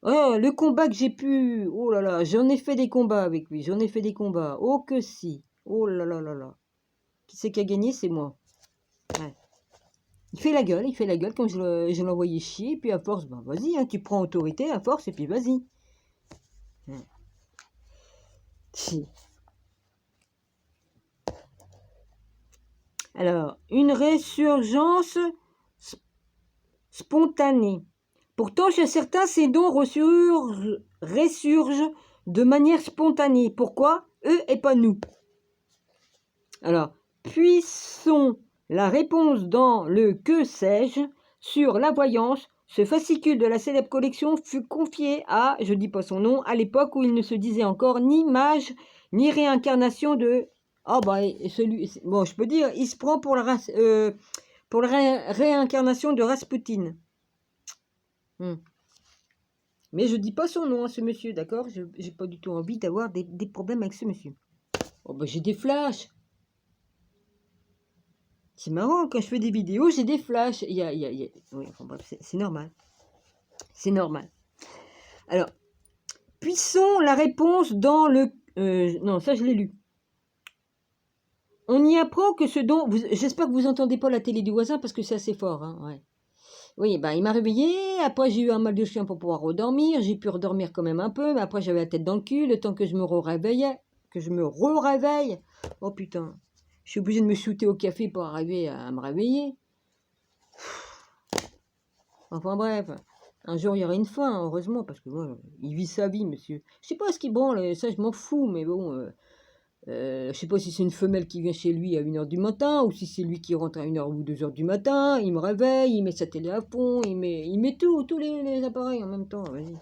Speaker 1: Oh, le combat que j'ai pu... Oh là là, j'en ai fait des combats avec lui, j'en ai fait des combats. Oh que si. Oh là là là là. Qui c'est qui a gagné? C'est moi. Ouais. Il fait la gueule quand je l'envoyais chier, et puis à force, ben vas-y, hein, tu prends autorité à force, et puis vas-y. Ouais. Si. Alors, une résurgence spontanée. Pourtant, chez certains, ces dons ressurgent de manière spontanée. Pourquoi? Eux et pas nous. Alors, puissons la réponse dans le que sais-je sur la voyance. Ce fascicule de la célèbre collection fut confié à, je dis pas son nom, à l'époque où il ne se disait encore ni mage, ni réincarnation de... Ah bah, bon, je peux dire, il se prend pour la réincarnation de Rasputin. Mais je dis pas son nom à ce monsieur, d'accord? Je n'ai pas du tout envie d'avoir des problèmes avec ce monsieur. Oh bah, j'ai des flashs. C'est marrant, quand je fais des vidéos, j'ai des flashs. Oui, enfin bref, c'est normal. C'est normal. Alors, puissons la réponse dans le... non, ça je l'ai lu. On y apprend que ce dont... J'espère que vous n'entendez pas la télé du voisin parce que c'est assez fort. Hein, ouais. Oui, ben, il m'a réveillé. Après, j'ai eu un mal de chien pour pouvoir redormir. J'ai pu redormir quand même un peu. Mais après, j'avais la tête dans le cul. Le temps que je me réveillais. Que je me réveille. Oh putain. Je suis obligée de me shooter au café pour arriver à me réveiller. Enfin bref. Un jour, il y aura une fin, heureusement, parce que moi, il vit sa vie, monsieur. Je sais pas ce qu'il branle, ça, je m'en fous, mais bon... je sais pas si c'est une femelle qui vient chez lui à 1h du matin ou si c'est lui qui rentre à 1h ou 2h du matin. Il me réveille, il met sa télé à fond, il met tous les appareils en même temps. Vas-y.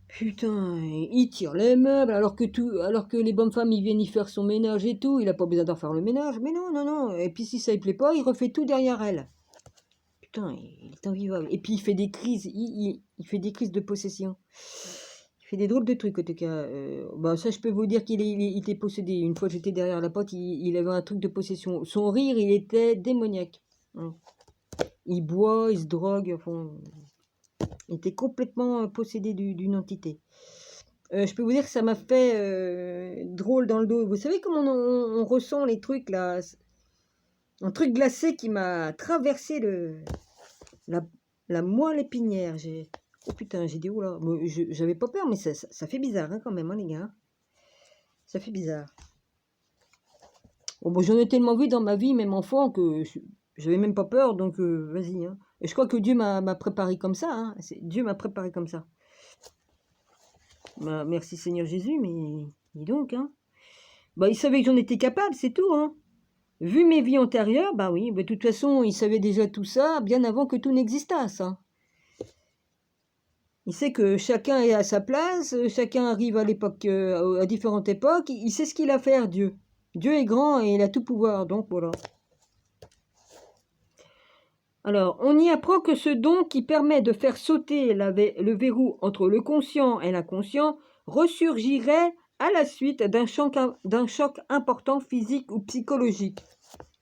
Speaker 1: Putain, il tire les meubles alors que les bonnes femmes ils viennent y faire son ménage et tout. Il a pas besoin d'en faire le ménage. Mais non, non, non. Et puis si ça lui plaît pas, il refait tout derrière elle. Putain, il est invivable. Et puis il fait des crises, il fait des crises de possession. Il fait des drôles de trucs en tout cas. Bah, ça, je peux vous dire qu'il était possédé. Une fois, j'étais derrière la porte, il avait un truc de possession. Son rire, il était démoniaque. Il boit, il se drogue. Enfin, il était complètement possédé d'une entité. Je peux vous dire que ça m'a fait drôle dans le dos. Vous savez comment on ressent les trucs là? Un truc glacé qui m'a traversé la moelle épinière. Oh putain, j'ai dit, oula, j'avais pas peur, mais ça fait bizarre hein, quand même, hein, les gars. Ça fait bizarre. Bon, j'en ai tellement vu dans ma vie, même enfant, que j'avais même pas peur, donc vas-y. Hein. Et je crois que Dieu m'a préparé comme ça. Hein. Dieu m'a préparé comme ça. Bah, merci Seigneur Jésus, mais dis donc. Hein. Bah, il savait que j'en étais capable, c'est tout. Hein. Vu mes vies antérieures, bah oui, bah, de toute façon, il savait déjà tout ça bien avant que tout n'existasse. Hein. Il sait que chacun est à sa place, chacun arrive à l'époque, à différentes époques. Il sait ce qu'il a à faire, Dieu. Dieu est grand et il a tout pouvoir, donc voilà. Alors, on y apprend que ce don qui permet de faire sauter le verrou entre le conscient et l'inconscient ressurgirait à la suite d'un choc important physique ou psychologique.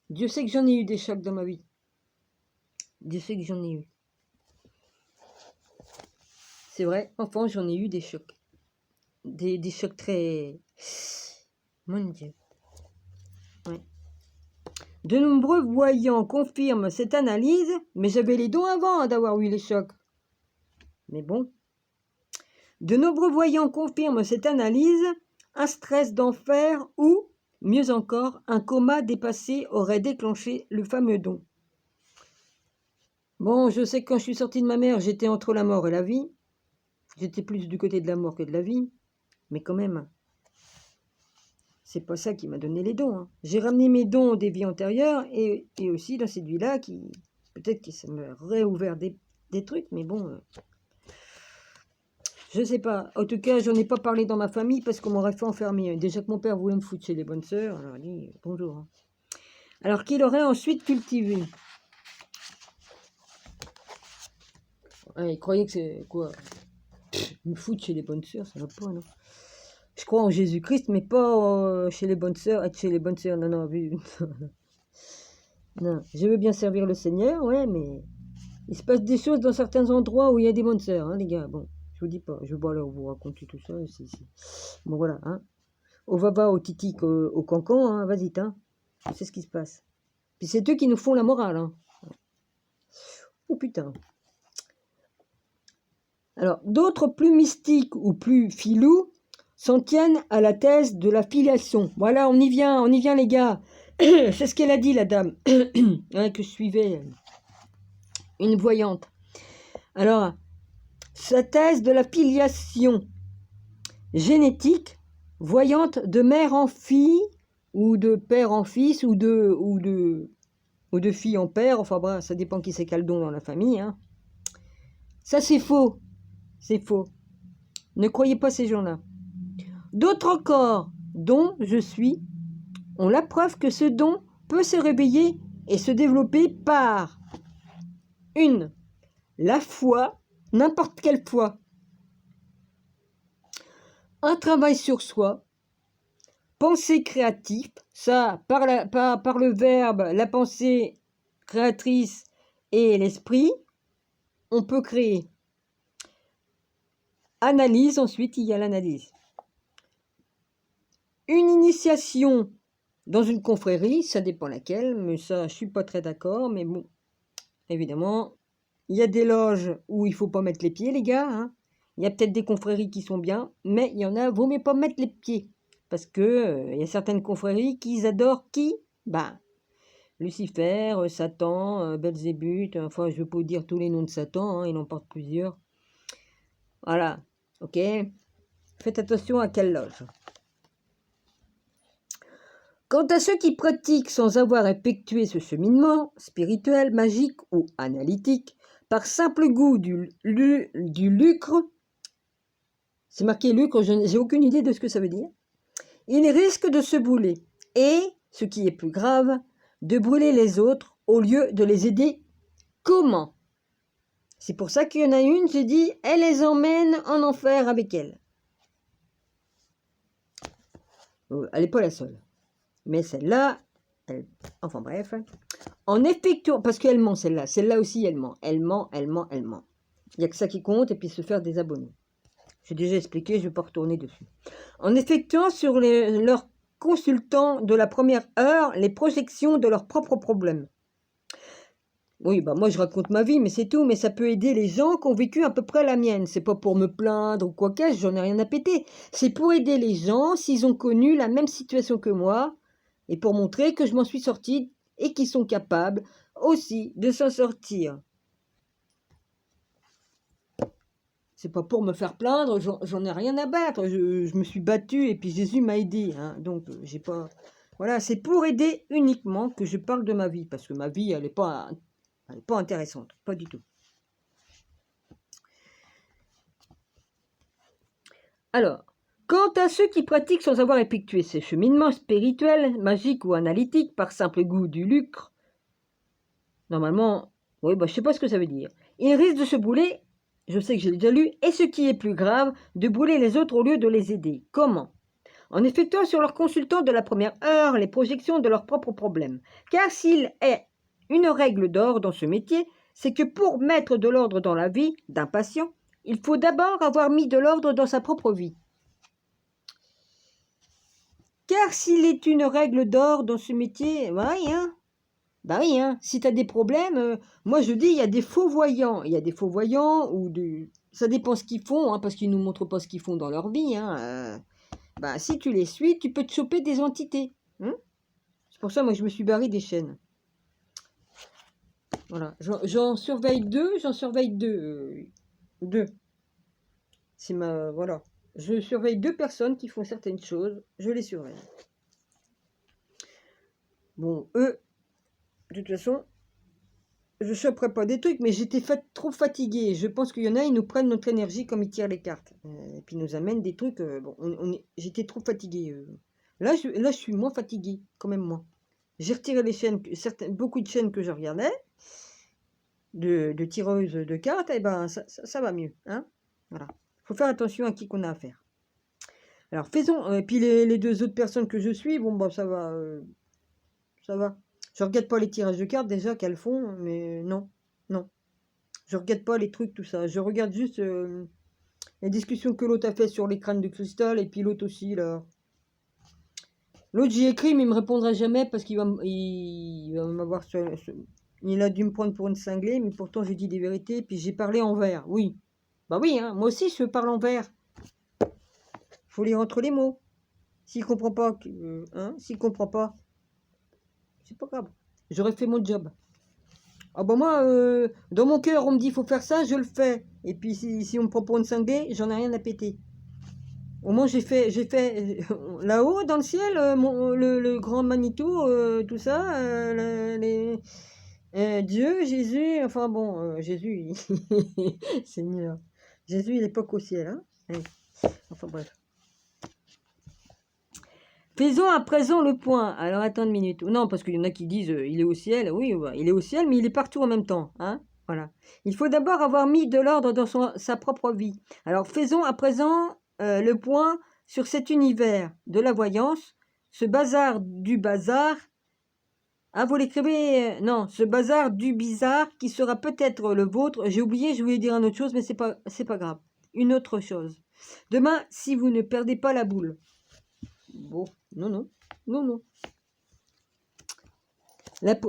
Speaker 1: Dieu sait que j'en ai eu des chocs dans ma vie. Dieu sait que j'en ai eu. C'est vrai, enfant, j'en ai eu des chocs. Des chocs très... Mon Dieu. Ouais. De nombreux voyants confirment cette analyse, mais j'avais les dons avant d'avoir eu les chocs. Mais bon. De nombreux voyants confirment cette analyse, un stress d'enfer ou, mieux encore, un coma dépassé aurait déclenché le fameux don. Bon, je sais que quand je suis sortie de ma mère, j'étais entre la mort et la vie. J'étais plus du côté de la mort que de la vie. Mais quand même, c'est pas ça qui m'a donné les dons. Hein. J'ai ramené mes dons des vies antérieures et aussi dans cette vie-là, qui peut-être que ça m'a réouvert des trucs, mais bon, je sais pas. En tout cas, j'en ai pas parlé dans ma famille parce qu'on m'aurait fait enfermer. Déjà que mon père voulait me foutre chez les bonnes sœurs, alors il dit bonjour. Hein. Alors qu'il aurait ensuite cultivé. Ouais, il croyait que c'est quoi? Me foutre chez les bonnes sœurs, ça va pas, non? Je crois en Jésus-Christ, mais pas chez les bonnes sœurs, être chez les bonnes sœurs. Non, non, non, je veux bien servir le Seigneur, ouais, mais il se passe des choses dans certains endroits où il y a des bonnes sœurs, hein, les gars. Bon, je vous dis pas, je vais pas leur vous raconter tout ça. Bon, voilà, hein. Au vava, au titique, au cancan, hein, vas-y, hein. C'est ce qui se passe. Puis c'est eux qui nous font la morale, hein. Oh putain. Alors, d'autres plus mystiques ou plus filous s'en tiennent à la thèse de la filiation. Voilà, on y vient les gars. C'est ce qu'elle a dit, la dame, hein, que je suivais, une voyante. Alors, sa thèse de la filiation génétique, voyante de mère en fille, ou de père en fils, ou de fille en père, enfin bref, ça dépend qui c'est quel don dans la famille. Hein. Ça, c'est faux. C'est faux. Ne croyez pas ces gens-là. D'autres encore, dont je suis, ont la preuve que ce don peut se réveiller et se développer par la foi, n'importe quelle foi, un travail sur soi, pensée créative, ça par le verbe, la pensée créatrice et l'esprit, on peut créer. Analyse, ensuite il y a l'analyse. Une initiation dans une confrérie, ça dépend laquelle, mais ça je suis pas très d'accord, mais bon, évidemment, il y a des loges où il faut pas mettre les pieds, les gars, hein. Il y a peut-être des confréries qui sont bien, mais il y en a, vaut mieux pas mettre les pieds. Parce que il y a certaines confréries qui adorent qui? Ben, Lucifer, Satan, Belzébuth, enfin je ne vais pas vous dire tous les noms de Satan, hein, il en porte plusieurs. Voilà, ok? Faites attention à quelle loge. Quant à ceux qui pratiquent sans avoir effectué ce cheminement spirituel, magique ou analytique, par simple goût du lucre, c'est marqué lucre, je n'ai aucune idée de ce que ça veut dire, ils risquent de se brûler et, ce qui est plus grave, de brûler les autres au lieu de les aider. Comment? C'est pour ça qu'il y en a une, j'ai dit, elle les emmène en enfer avec elle. Elle n'est pas la seule. Mais celle-là, enfin bref, en effectuant, parce qu'elle ment celle-là aussi elle ment. Elle ment. Il n'y a que ça qui compte et puis se faire des abonnés. J'ai déjà expliqué, je ne vais pas retourner dessus. En effectuant sur leurs consultants de la première heure les projections de leurs propres problèmes. Oui, bah moi je raconte ma vie, mais c'est tout. Mais ça peut aider les gens qui ont vécu à peu près la mienne. C'est pas pour me plaindre ou quoi que j'en ai rien à péter. C'est pour aider les gens s'ils ont connu la même situation que moi et pour montrer que je m'en suis sortie et qu'ils sont capables aussi de s'en sortir. C'est pas pour me faire plaindre, j'en ai rien à battre. Je me suis battue et puis Jésus m'a aidé. Hein, donc j'ai pas. Voilà, c'est pour aider uniquement que je parle de ma vie parce que ma vie elle n'est pas intéressante, pas du tout. Alors, quant à ceux qui pratiquent sans avoir effectué ces cheminements spirituels, magiques ou analytiques par simple goût du lucre, normalement, oui, bah, je ne sais pas ce que ça veut dire. Ils risquent de se brûler, je sais que j'ai déjà lu, et ce qui est plus grave, de brûler les autres au lieu de les aider. Comment? En effectuant sur leurs consultants de la première heure les projections de leurs propres problèmes. Car s'il est une règle d'or dans ce métier, c'est que pour mettre de l'ordre dans la vie d'un patient Il faut d'abord avoir mis de l'ordre dans sa propre vie. Car s'il est une règle d'or dans ce métier, bah oui, hein. Si tu as des problèmes, moi je dis, il y a des faux voyants. Il y a des faux voyants ou ça dépend ce qu'ils font, hein, parce qu'ils ne nous montrent pas ce qu'ils font dans leur vie. Hein, bah, si tu les suis, tu peux te choper des entités. Hein. C'est pour ça, moi, je me suis barré des chaînes. Voilà. J'en surveille deux. Deux. C'est ma... Voilà. Je surveille 2 personnes qui font certaines choses. Je les surveille. Bon, eux, de toute façon, je ne choperai pas des trucs, mais j'étais trop fatiguée. Je pense qu'il y en a, ils nous prennent notre énergie comme ils tirent les cartes. Et puis ils nous amènent des trucs. Bon, j'étais trop fatiguée. Là, je suis moins fatiguée, quand même moins. J'ai retiré les chaînes, beaucoup de chaînes que je regardais, de tireuses de cartes, et ben ça va mieux. Hein, voilà. Faut faire attention à qui qu'on a affaire. Alors faisons. Et puis les 2 autres personnes que je suis, bon, bah, ça va. Ça va. Je regarde pas les tirages de cartes déjà qu'elles font, mais non. Non. Je regarde pas les trucs, tout ça. Je regarde juste les discussions que l'autre a fait sur les crânes de cristal, et puis l'autre aussi, là. L'autre, j'y écris, mais il me répondra jamais parce qu'il va m'avoir il a dû me prendre pour une cinglée, mais pourtant j'ai dit des vérités, puis j'ai parlé en vers. Oui. Bah oui, hein, moi aussi je parle en vers. Faut lire entre les mots. S'il comprend pas, s'il comprend pas, c'est pas grave. J'aurais fait mon job. Ah bah moi, dans mon cœur, on me dit faut faire ça, je le fais. Et puis si on me prend pour une cinglée, j'en ai rien à péter. Au moins j'ai fait là-haut dans le ciel, le grand Manitou, tout ça, Dieu, Jésus, enfin bon, Jésus, Seigneur, Jésus il n'est pas qu'au ciel, hein. Ouais. Enfin bref. Faisons à présent le point. Alors attends une minute. Non, parce qu'il y en a qui disent il est au ciel. Oui, il est au ciel, mais il est partout en même temps, hein. Voilà. Il faut d'abord avoir mis de l'ordre dans sa propre vie. Alors faisons à présent le point sur cet univers de la voyance, ce bazar du bazar. Ah, vous l'écrivez non, ce bazar du bizarre qui sera peut-être le vôtre. J'ai oublié, je voulais dire une autre chose, mais c'est pas grave. Une autre chose. Demain, si vous ne perdez pas la boule. Bon, non. Là,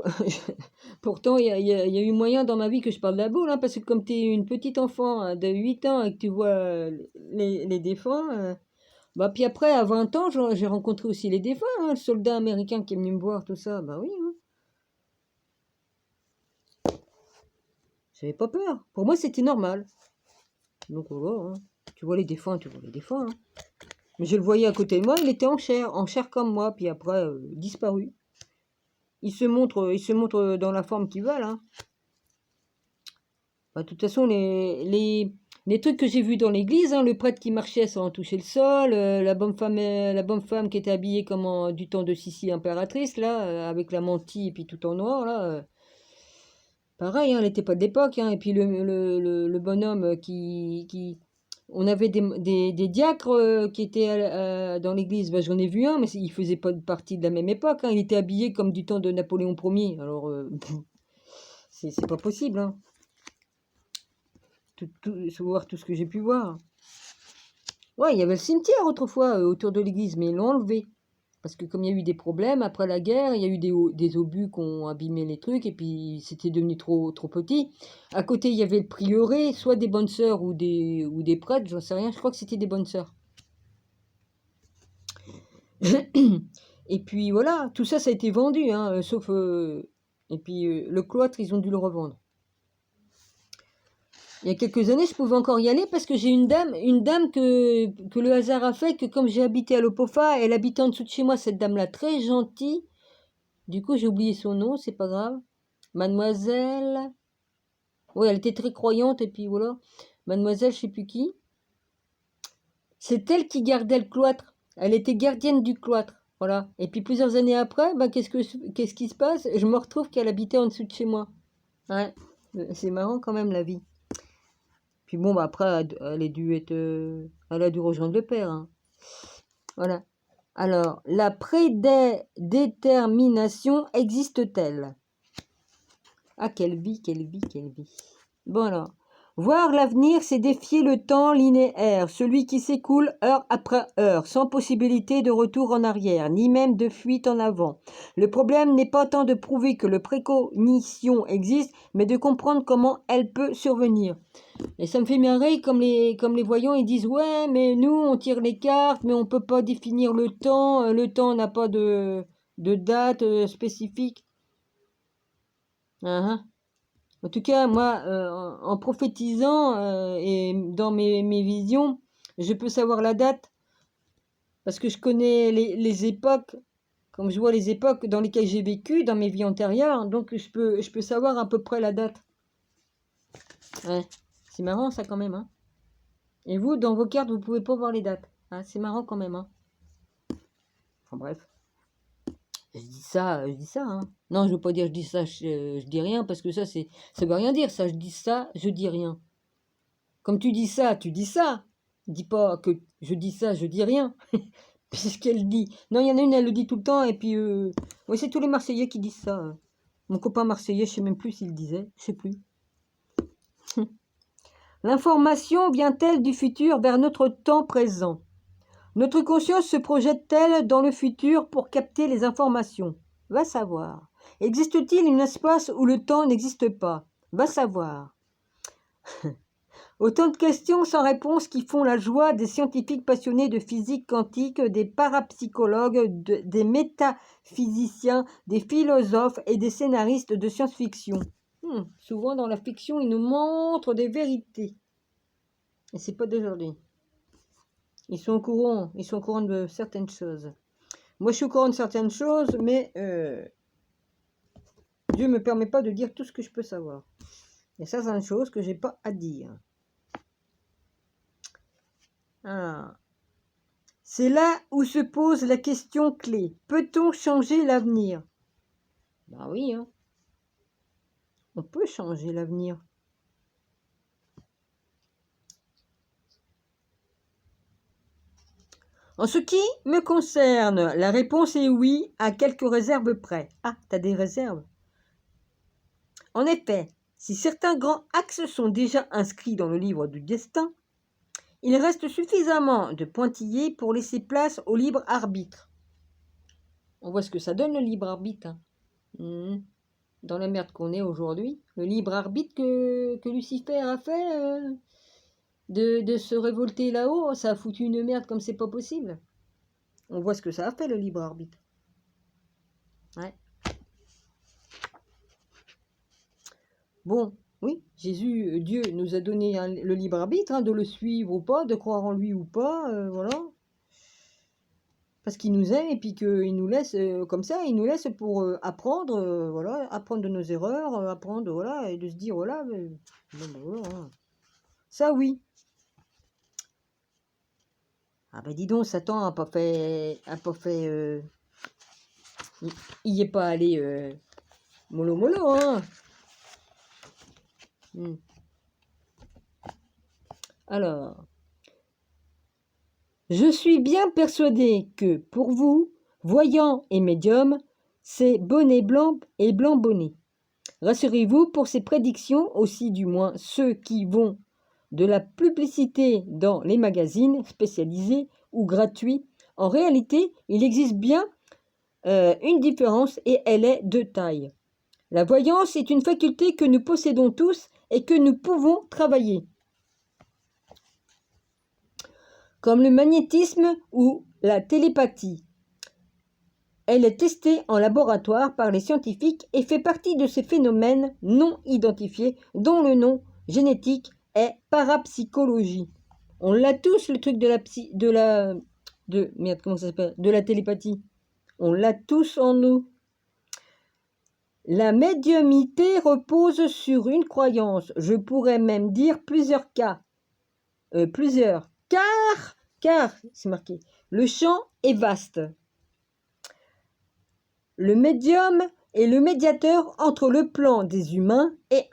Speaker 1: pourtant, il y a eu moyen dans ma vie que je parle de la boule, hein, parce que comme tu es une petite enfant hein, de 8 ans et que tu vois les défunts, bah, puis après, à 20 ans, j'ai rencontré aussi les défunts, hein, le soldat américain qui est venu me voir, tout ça, bah oui. Hein. J'avais pas peur. Pour moi, c'était normal. Donc voilà, hein. Tu vois les défunts. Hein. Mais je le voyais à côté de moi, il était en chair comme moi, puis après, disparu. Ils se montrent dans la forme qu'ils veulent. Hein. Bah, de toute façon, les trucs que j'ai vus dans l'église, hein, le prêtre qui marchait sans toucher le sol, la bonne femme qui était habillée comme du temps de Sissi impératrice, là, avec la mantille et puis tout en noir, là. Pareil, hein, elle n'était pas de l'époque. Hein, et puis le bonhomme qui... On avait des diacres qui étaient dans l'église. Bah, j'en ai vu un, mais il faisait pas partie de la même époque. Hein, il était habillé comme du temps de Napoléon Ier. Alors, c'est pas possible. Hein. Faut voir tout ce que j'ai pu voir. Ouais, il y avait le cimetière autrefois autour de l'église, mais ils l'ont enlevé. Parce que comme il y a eu des problèmes après la guerre, il y a eu des obus qui ont abîmé les trucs, et puis c'était devenu trop petit. À côté, il y avait le prieuré, soit des bonnes sœurs ou des prêtres, j'en sais rien, je crois que c'était des bonnes sœurs. Et puis voilà, tout ça, ça a été vendu, hein, sauf... et puis le cloître, ils ont dû le revendre. Il y a quelques années, je pouvais encore y aller parce que j'ai une dame que le hasard a fait que comme j'ai habité à Lopofa, elle habitait en dessous de chez moi, cette dame-là, très gentille. Du coup, j'ai oublié son nom, c'est pas grave. Mademoiselle... Oui, elle était très croyante, et puis voilà. Mademoiselle, je sais plus qui. C'est elle qui gardait le cloître. Elle était gardienne du cloître. Voilà. Et puis plusieurs années après, bah, qu'est-ce qui se passe? Je me retrouve qu'elle habitait en dessous de chez moi. Ouais. C'est marrant quand même la vie. Puis bon, bah après, elle a dû rejoindre le père. Hein. Voilà. Alors, la prédétermination existe-t-elle? Ah, quelle vie. Bon alors, Voir l'avenir, c'est défier le temps linéaire, celui qui s'écoule heure après heure, sans possibilité de retour en arrière, ni même de fuite en avant. Le problème n'est pas tant de prouver que le précognition existe, mais de comprendre comment elle peut survenir. Et ça me fait marrer comme les voyants, ils disent « Ouais, mais nous, on tire les cartes, mais on ne peut pas définir le temps n'a pas de date spécifique. » En tout cas, moi, en prophétisant et dans mes visions, je peux savoir la date parce que je connais les époques, comme je vois les époques dans lesquelles j'ai vécu dans mes vies antérieures, donc je peux savoir à peu près la date. Ouais, c'est marrant ça quand même, hein. Et vous, dans vos cartes, vous pouvez pas voir les dates. Ah, c'est marrant quand même, hein. Enfin bref. Je dis ça, hein. Non, je veux pas dire je dis ça, je dis rien, parce que ça veut rien dire, ça, je dis ça, je dis rien. Comme tu dis ça, tu dis ça. Dis pas que je dis ça, je dis rien. Puisqu'elle dit. Non, il y en a une, elle le dit tout le temps, et puis ouais, c'est tous les Marseillais qui disent ça. Mon copain marseillais, je sais même plus s'il disait, je sais plus. L'information vient-elle du futur vers notre temps présent? Notre conscience se projette-t-elle dans le futur pour capter les informations? Va savoir. Existe-t-il un espace où le temps n'existe pas? Va savoir. Autant de questions sans réponse qui font la joie des scientifiques passionnés de physique quantique, des parapsychologues, des métaphysiciens, des philosophes et des scénaristes de science-fiction. Souvent dans la fiction, ils nous montrent des vérités. Et c'est pas d'aujourd'hui. Ils sont au courant de certaines choses. Moi, je suis au courant de certaines choses, mais Dieu ne me permet pas de dire tout ce que je peux savoir. Il y a certaines choses que je n'ai pas à dire. C'est là où se pose la question clé. Peut-on changer l'avenir? Ben oui, hein. On peut changer l'avenir. En ce qui me concerne, la réponse est oui, à quelques réserves près. Ah, t'as des réserves? En effet, si certains grands axes sont déjà inscrits dans le livre du destin, il reste suffisamment de pointillés pour laisser place au libre arbitre. On voit ce que ça donne le libre arbitre. Hein. Dans la merde qu'on est aujourd'hui, le libre arbitre que Lucifer a fait de se révolter là-haut, ça a foutu une merde comme c'est pas possible. On voit ce que ça a fait le libre arbitre. Ouais. Bon, oui, Jésus, Dieu nous a donné le libre arbitre, hein, de le suivre ou pas, de croire en lui ou pas, voilà. Parce qu'il nous aime et puis qu'il nous laisse comme ça, il nous laisse pour apprendre, voilà, apprendre de nos erreurs, apprendre, voilà, et de se dire, voilà, voilà, hein. Ça oui. Ah ben dis donc, Satan a pas fait, il n'y est pas allé mollo mollo, hein. Alors, je suis bien persuadé que pour vous, voyants et médiums, c'est bonnet blanc et blanc bonnet. Rassurez-vous, pour ces prédictions, aussi du moins ceux qui vont de la publicité dans les magazines spécialisés ou gratuits, en réalité, il existe bien une différence et elle est de taille. La voyance est une faculté que nous possédons tous et que nous pouvons travailler. Comme le magnétisme ou la télépathie. Elle est testée en laboratoire par les scientifiques et fait partie de ces phénomènes non identifiés dont le nom génétique est parapsychologie. On l'a tous, le truc de la télépathie. On l'a tous en nous. La médiumnité repose sur une croyance, je pourrais même dire plusieurs cas. Car, c'est marqué, le champ est vaste. Le médium est le médiateur entre le plan des humains et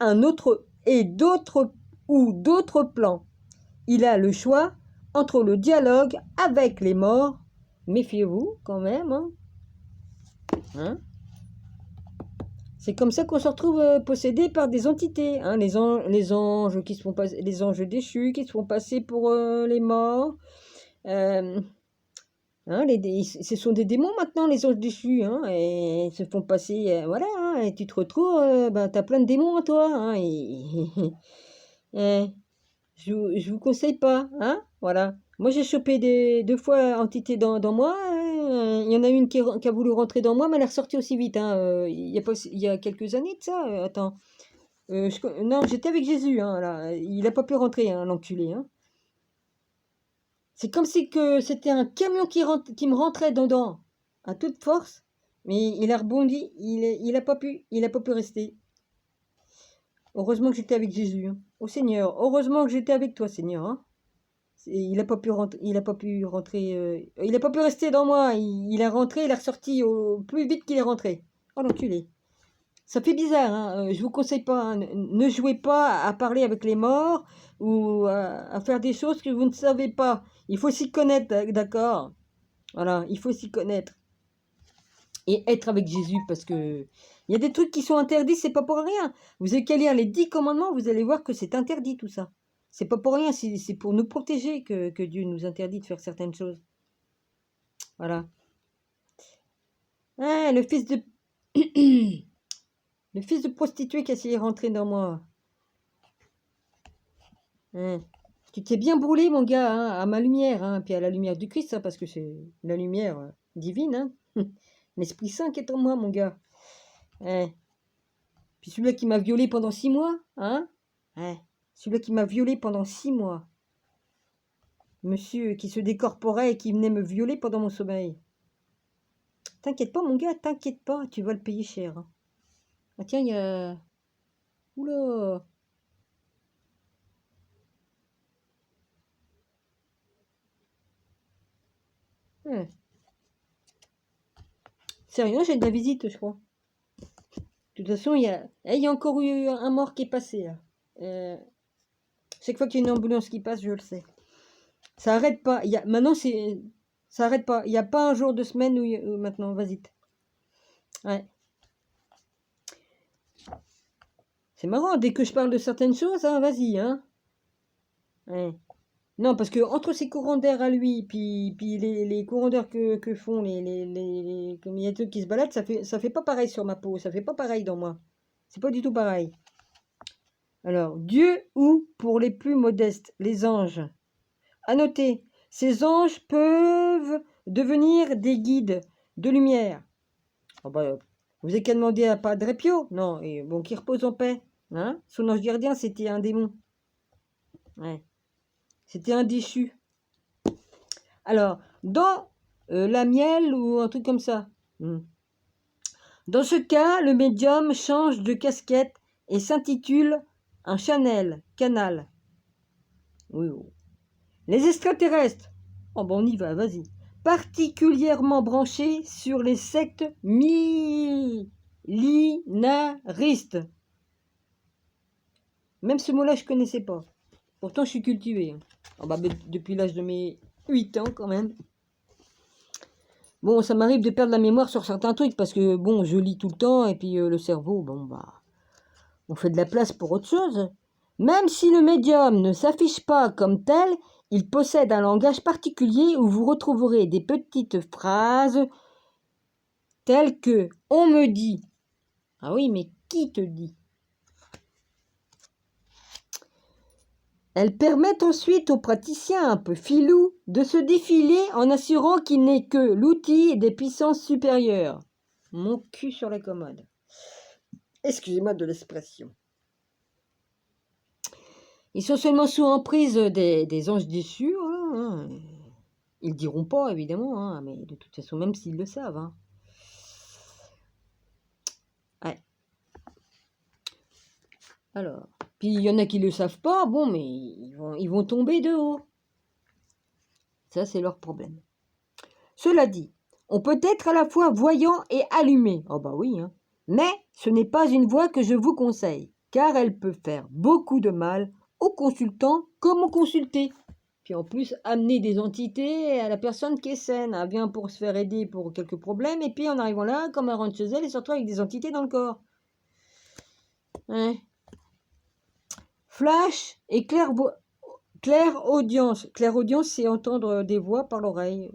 Speaker 1: d'autres plans. Il a le choix entre le dialogue avec les morts. Méfiez-vous quand même, hein. C'est comme ça qu'on se retrouve possédé par des entités, hein, les anges qui se font passer, les anges déchus qui se font passer pour les morts. Euh, hein, ce sont des démons maintenant, les anges déchus, hein, et ils se font passer, voilà, hein, et tu te retrouves, ben, t'as plein de démons en toi, hein, et je vous conseille pas, hein, voilà. Moi, j'ai chopé deux fois entité dans moi. Il y en a une qui a voulu rentrer dans moi, mais elle est ressortie aussi vite, hein. Il y a quelques années de ça. Attends. Non, j'étais avec Jésus, hein, là. Il n'a pas pu rentrer, hein, l'enculé, hein. C'est comme si que c'était un camion qui me rentrait dedans à toute force, mais il a rebondi. Il a pas pu rester. Heureusement que j'étais avec Jésus, hein. Oh Seigneur, heureusement que j'étais avec toi, Seigneur, hein. Il n'a pas pu rentrer, il n'a pas pu rester dans moi. Il est rentré, il est ressorti au plus vite qu'il est rentré. Oh l'enculé. Ça fait bizarre, hein. Je vous conseille pas, hein. Ne jouez pas à parler avec les morts ou à faire des choses que vous ne savez pas. Il faut s'y connaître, d'accord? Voilà, il faut s'y connaître et être avec Jésus parce que il y a des trucs qui sont interdits, c'est pas pour rien. Vous avez qu'à lire les 10 commandements, vous allez voir que c'est interdit tout ça. C'est pas pour rien, c'est pour nous protéger que Dieu nous interdit de faire certaines choses. Voilà. Ah, le fils de le fils de prostituée qui a essayé de rentrer dans moi. Hein. Tu t'es bien brûlé, mon gars, hein, à ma lumière, hein, puis à la lumière du Christ, hein, parce que c'est la lumière divine, hein. L'Esprit Saint qui est en moi, mon gars. Hein. Puis celui-là qui m'a violé pendant 6 mois, hein, hein. Celui-là qui m'a violé pendant 6 mois. Monsieur qui se décorporait et qui venait me violer pendant mon sommeil. T'inquiète pas, mon gars, t'inquiète pas, tu vas le payer cher, hein. Ah tiens, il y a... Oula. Hein. Sérieux, j'ai de la visite, je crois. De toute façon, il y a encore eu un mort qui est passé, là. Chaque fois qu'il y a une ambulance qui passe, je le sais. Ça arrête pas. Maintenant, ça arrête pas. Il n'y a pas un jour de semaine où maintenant, vas-y. Ouais. C'est marrant, dès que je parle de certaines choses, hein, vas-y, hein. Ouais. Non, parce que entre ces courants d'air à lui, puis les courants d'air que font comme il y a trucs qui se baladent, ça fait pas pareil sur ma peau, ça fait pas pareil dans moi. C'est pas du tout pareil. Alors, Dieu ou pour les plus modestes, les anges. À noter, ces anges peuvent devenir des guides de lumière. Oh bah, vous n'avez qu'à demander à Padre Pio, non, et bon, qui repose en paix. Hein? Son ange gardien, c'était un démon. Ouais. C'était un déchu. Alors, dans la miel ou un truc comme ça. Dans ce cas, le médium change de casquette et s'intitule un canal. Oui, oui. Les extraterrestres. Oh bon, on y va, vas-y. Particulièrement branchés sur les sectes millénaristes. Même ce mot-là, je ne connaissais pas. Pourtant, je suis cultivée. Hein. Oh bah, depuis l'âge de mes 8 ans, quand même. Bon, ça m'arrive de perdre la mémoire sur certains trucs parce que, bon, je lis tout le temps et puis le cerveau, bon, bah, on fait de la place pour autre chose. Même si le médium ne s'affiche pas comme tel, il possède un langage particulier où vous retrouverez des petites phrases telles que « on me dit ». Ah oui, mais qui te dit? Elles permettent ensuite aux praticiens un peu filous de se défiler en assurant qu'il n'est que l'outil des puissances supérieures. Mon cul sur la commode. Excusez-moi de l'expression. Ils sont seulement sous emprise des anges déchus. Hein. Ils ne diront pas, évidemment, hein, mais de toute façon, même s'ils le savent. Hein. Ouais. Alors, puis il y en a qui ne le savent pas, bon, mais ils vont tomber de haut. Ça, c'est leur problème. Cela dit, on peut être à la fois voyant et allumé. Oh bah oui, hein. Mais ce n'est pas une voie que je vous conseille, car elle peut faire beaucoup de mal aux consultants comme aux consultés. Puis en plus, amener des entités à la personne qui est saine. Elle vient pour se faire aider pour quelques problèmes, et puis en arrivant là, comme elle rentre chez elle, elle se retrouve avec des entités dans le corps. Ouais. Flash et clairaudience. Clairaudience, c'est entendre des voix par l'oreille.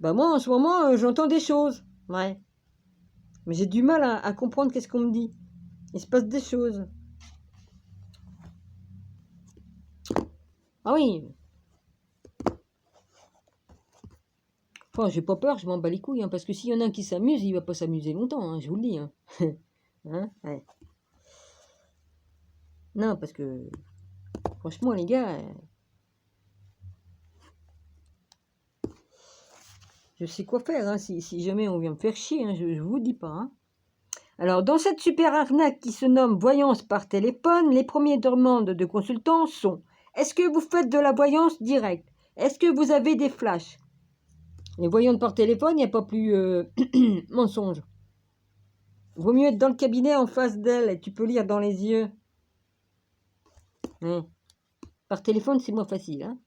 Speaker 1: Bah moi, en ce moment, j'entends des choses. Ouais. Mais j'ai du mal à comprendre qu'est-ce qu'on me dit. Il se passe des choses. Ah oui. Enfin, j'ai pas peur, je m'en bats les couilles. Hein, parce que s'il y en a un qui s'amuse, il va pas s'amuser longtemps. Hein, je vous le dis. Hein. Hein, ouais. Non, parce que... Franchement, les gars... je sais quoi faire. Hein, si jamais on vient me faire chier. Hein, je vous dis pas. Hein. Alors, dans cette super arnaque qui se nomme voyance par téléphone, les premières demandes de consultants sont: est-ce que vous faites de la voyance directe? Est-ce que vous avez des flashs? Les voyantes par téléphone, il n'y a pas plus mensonge. Vaut mieux être dans le cabinet en face d'elle et tu peux lire dans les yeux. Ouais. Par téléphone, c'est moins facile. Hein.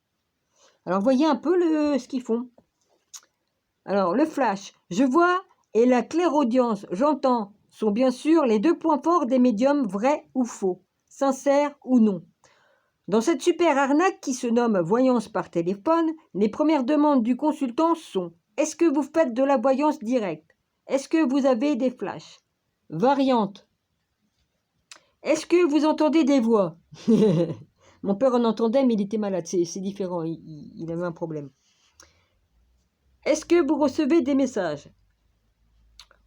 Speaker 1: Alors, voyez un peu ce qu'ils font. Alors, le flash, je vois, et la clairaudience, j'entends, sont bien sûr les deux points forts des médiums, vrais ou faux, sincères ou non. Dans cette super arnaque qui se nomme voyance par téléphone, les premières demandes du consultant sont: est-ce que vous faites de la voyance directe? Est-ce que vous avez des flashs? Variante: est-ce que vous entendez des voix? Mon père en entendait, mais il était malade, c'est différent, il avait un problème. Est-ce que vous recevez des messages?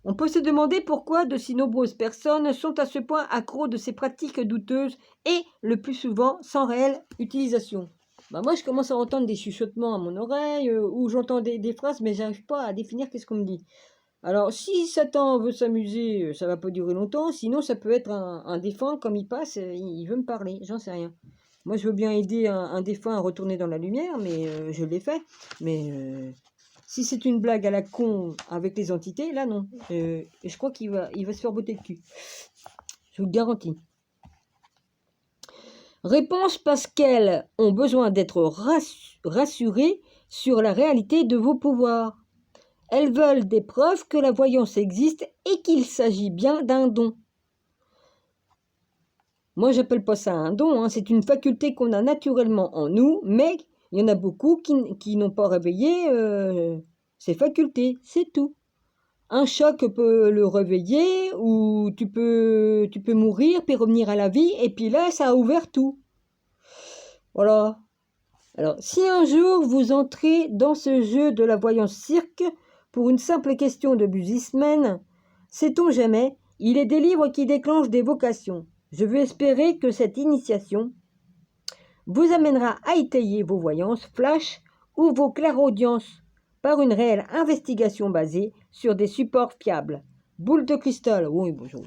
Speaker 1: On peut se demander pourquoi de si nombreuses personnes sont à ce point accros de ces pratiques douteuses et, le plus souvent, sans réelle utilisation. Bah moi, je commence à entendre des chuchotements à mon oreille, ou j'entends des phrases, mais j'arrive pas à définir qu'est-ce qu'on me dit. Alors, si Satan veut s'amuser, ça va pas durer longtemps, sinon ça peut être un défunt, comme il passe, il veut me parler, j'en sais rien. Moi, je veux bien aider un défunt à retourner dans la lumière, mais je l'ai fait, mais... si c'est une blague à la con avec les entités, là non. Et je crois qu'il va se faire botter le cul. Je vous le garantis. Réponse: parce qu'elles ont besoin d'être rassurées sur la réalité de vos pouvoirs. Elles veulent des preuves que la voyance existe et qu'il s'agit bien d'un don. Moi, j'appelle pas ça un don, hein. C'est une faculté qu'on a naturellement en nous, mais il y en a beaucoup qui n'ont pas réveillé ces facultés, c'est tout. Un choc peut le réveiller, ou tu peux mourir, puis revenir à la vie, et puis là, ça a ouvert tout. Voilà. Alors, si un jour vous entrez dans ce jeu de la voyance cirque, pour une simple question de businessman, sait-on jamais, il est des livres qui déclenchent des vocations. Je veux espérer que cette initiation vous amènera à étayer vos voyances flash ou vos clairaudiences par une réelle investigation basée sur des supports fiables. Boule de cristal, oui, bonjour.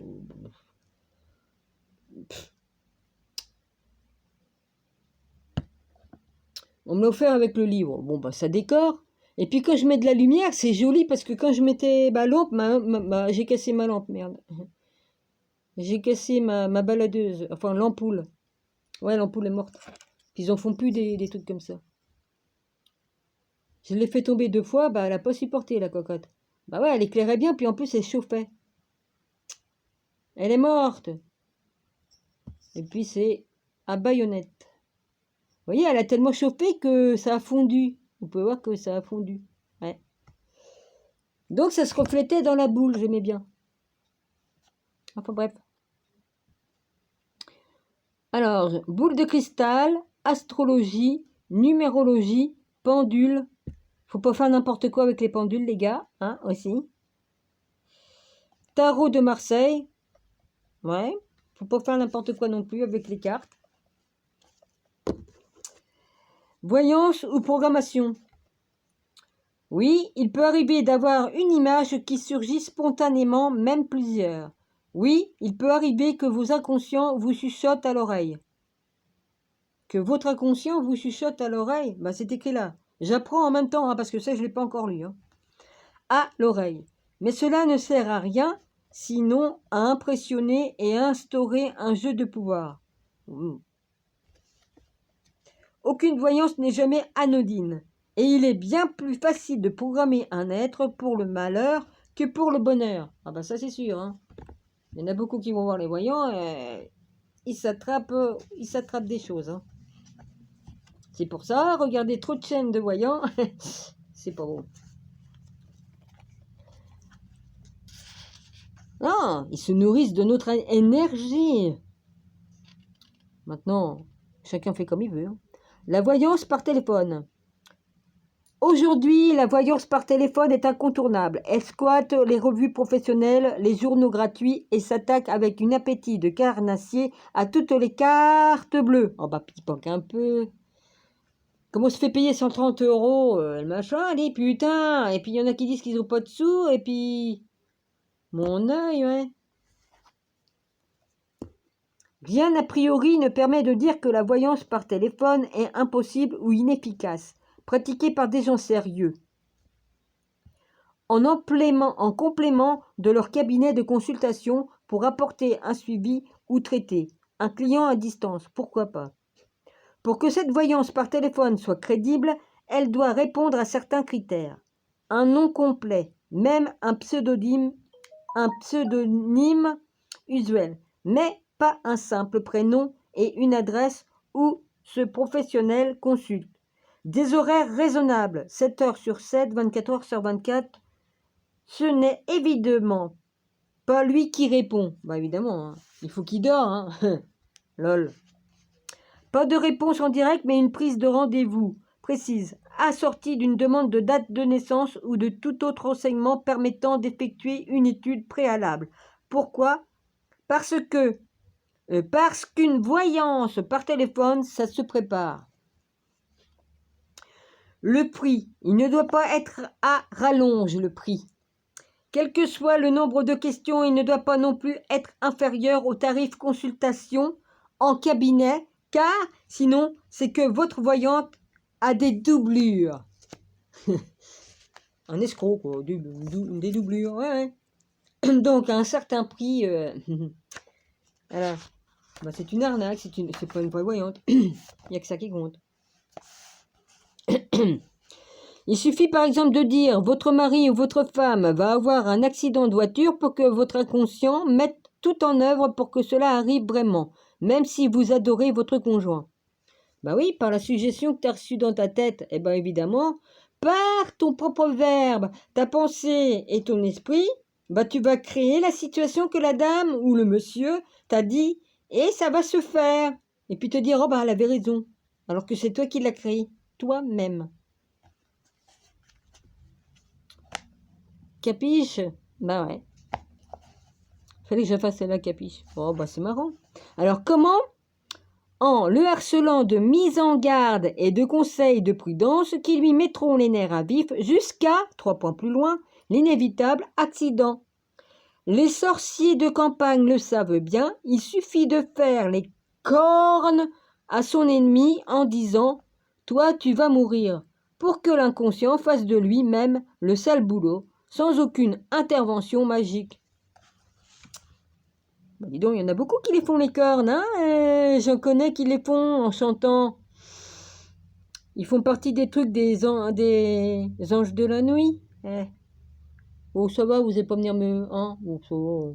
Speaker 1: On me l'a offert avec le livre. Bon, bah, ça décore. Et puis quand je mets de la lumière, c'est joli parce que quand je mettais ma lampe, j'ai cassé ma lampe, merde. J'ai cassé ma baladeuse, enfin l'ampoule. Ouais, l'ampoule est morte. Ils en font plus des trucs comme ça. Je l'ai fait tomber 2 fois, bah elle a pas supporté la cocotte. Bah ouais, elle éclairait bien, puis en plus elle chauffait. Elle est morte. Et puis c'est à baïonnette. Vous voyez, elle a tellement chauffé que ça a fondu. Vous pouvez voir que ça a fondu. Ouais. Donc ça se reflétait dans la boule, j'aimais bien. Enfin bref. Alors, boule de cristal, astrologie, numérologie, pendule. Faut pas faire n'importe quoi avec les pendules, les gars, hein, aussi. Tarot de Marseille. Ouais. Faut pas faire n'importe quoi non plus avec les cartes. Voyance ou programmation. Oui, il peut arriver d'avoir une image qui surgit spontanément, même plusieurs. Oui, il peut arriver que vos inconscients vous chuchotent à l'oreille. Que votre inconscient vous chuchote à l'oreille, bah c'est écrit là. J'apprends en même temps, hein, parce que ça, je ne l'ai pas encore lu. Hein. À l'oreille. Mais cela ne sert à rien, sinon à impressionner et à instaurer un jeu de pouvoir. Aucune voyance n'est jamais anodine. Et il est bien plus facile de programmer un être pour le malheur que pour le bonheur. Ah bah ça c'est sûr. Hein. Il y en a beaucoup qui vont voir les voyants, ils s'attrapent des choses. Hein. C'est pour ça, regardez trop de chaînes de voyants, c'est pas bon. Non, ils se nourrissent de notre énergie. Maintenant, chacun fait comme il veut. Hein. La voyance par téléphone. Aujourd'hui, la voyance par téléphone est incontournable. Elle squatte les revues professionnelles, les journaux gratuits et s'attaque avec un appétit de carnassier à toutes les cartes bleues. Oh bah, pique un peu. Comment on se fait payer 130 €, le machin, allez, putain. Et puis il y en a qui disent qu'ils n'ont pas de sous, et puis... Mon œil, ouais. Rien a priori ne permet de dire que la voyance par téléphone est impossible ou inefficace, pratiquée par des gens sérieux. En complément de leur cabinet de consultation pour apporter un suivi ou traiter un client à distance, pourquoi pas. Pour que cette voyance par téléphone soit crédible, elle doit répondre à certains critères. Un nom complet, même un pseudonyme usuel, mais pas un simple prénom et une adresse où ce professionnel consulte. Des horaires raisonnables, 7 heures sur 7, 24 heures sur 24. Ce n'est évidemment pas lui qui répond. Bah évidemment, hein. Il faut qu'il dort. Hein. Lol. Pas de réponse en direct, mais une prise de rendez-vous précise, assortie d'une demande de date de naissance ou de tout autre renseignement permettant d'effectuer une étude préalable. Pourquoi ? Parce qu'une voyance par téléphone, ça se prépare. Le prix, il ne doit pas être à rallonge, le prix. Quel que soit le nombre de questions, il ne doit pas non plus être inférieur au tarif consultation en cabinet, car sinon, c'est que votre voyante a des doublures. Un escroc, quoi, des doublures, ouais. Donc, à un certain prix, voilà. Bah, c'est une arnaque, c'est pas une vraie voyante. Il n'y a que ça qui compte. Il suffit par exemple de dire « Votre mari ou votre femme va avoir un accident de voiture » pour que votre inconscient mette tout en œuvre pour que cela arrive vraiment, même si vous adorez votre conjoint. Bah oui, par la suggestion que tu as reçue dans ta tête, eh bien évidemment, par ton propre verbe, ta pensée et ton esprit, bah tu vas créer la situation que la dame ou le monsieur t'a dit et ça va se faire. Et puis te dire « Oh bah elle avait raison », alors que c'est toi qui l'as créé, toi-même. Capiche? Bah ouais. Fallait que je fasse celle-là, capiche. Oh bah c'est marrant. Alors comment? En le harcelant de mise en garde et de conseils de prudence qui lui mettront les nerfs à vif jusqu'à, 3 points plus loin, l'inévitable accident. Les sorciers de campagne le savent bien, il suffit de faire les cornes à son ennemi en disant « Toi, tu vas mourir » pour que l'inconscient fasse de lui-même le sale boulot, sans aucune intervention magique. Bah dis donc, il y en a beaucoup qui les font les cornes, hein, j'en connais qui les font en chantant. Ils font partie des trucs des anges de la nuit. Oh, ça va, vous n'allez pas venir me... Hein, oh, ça va.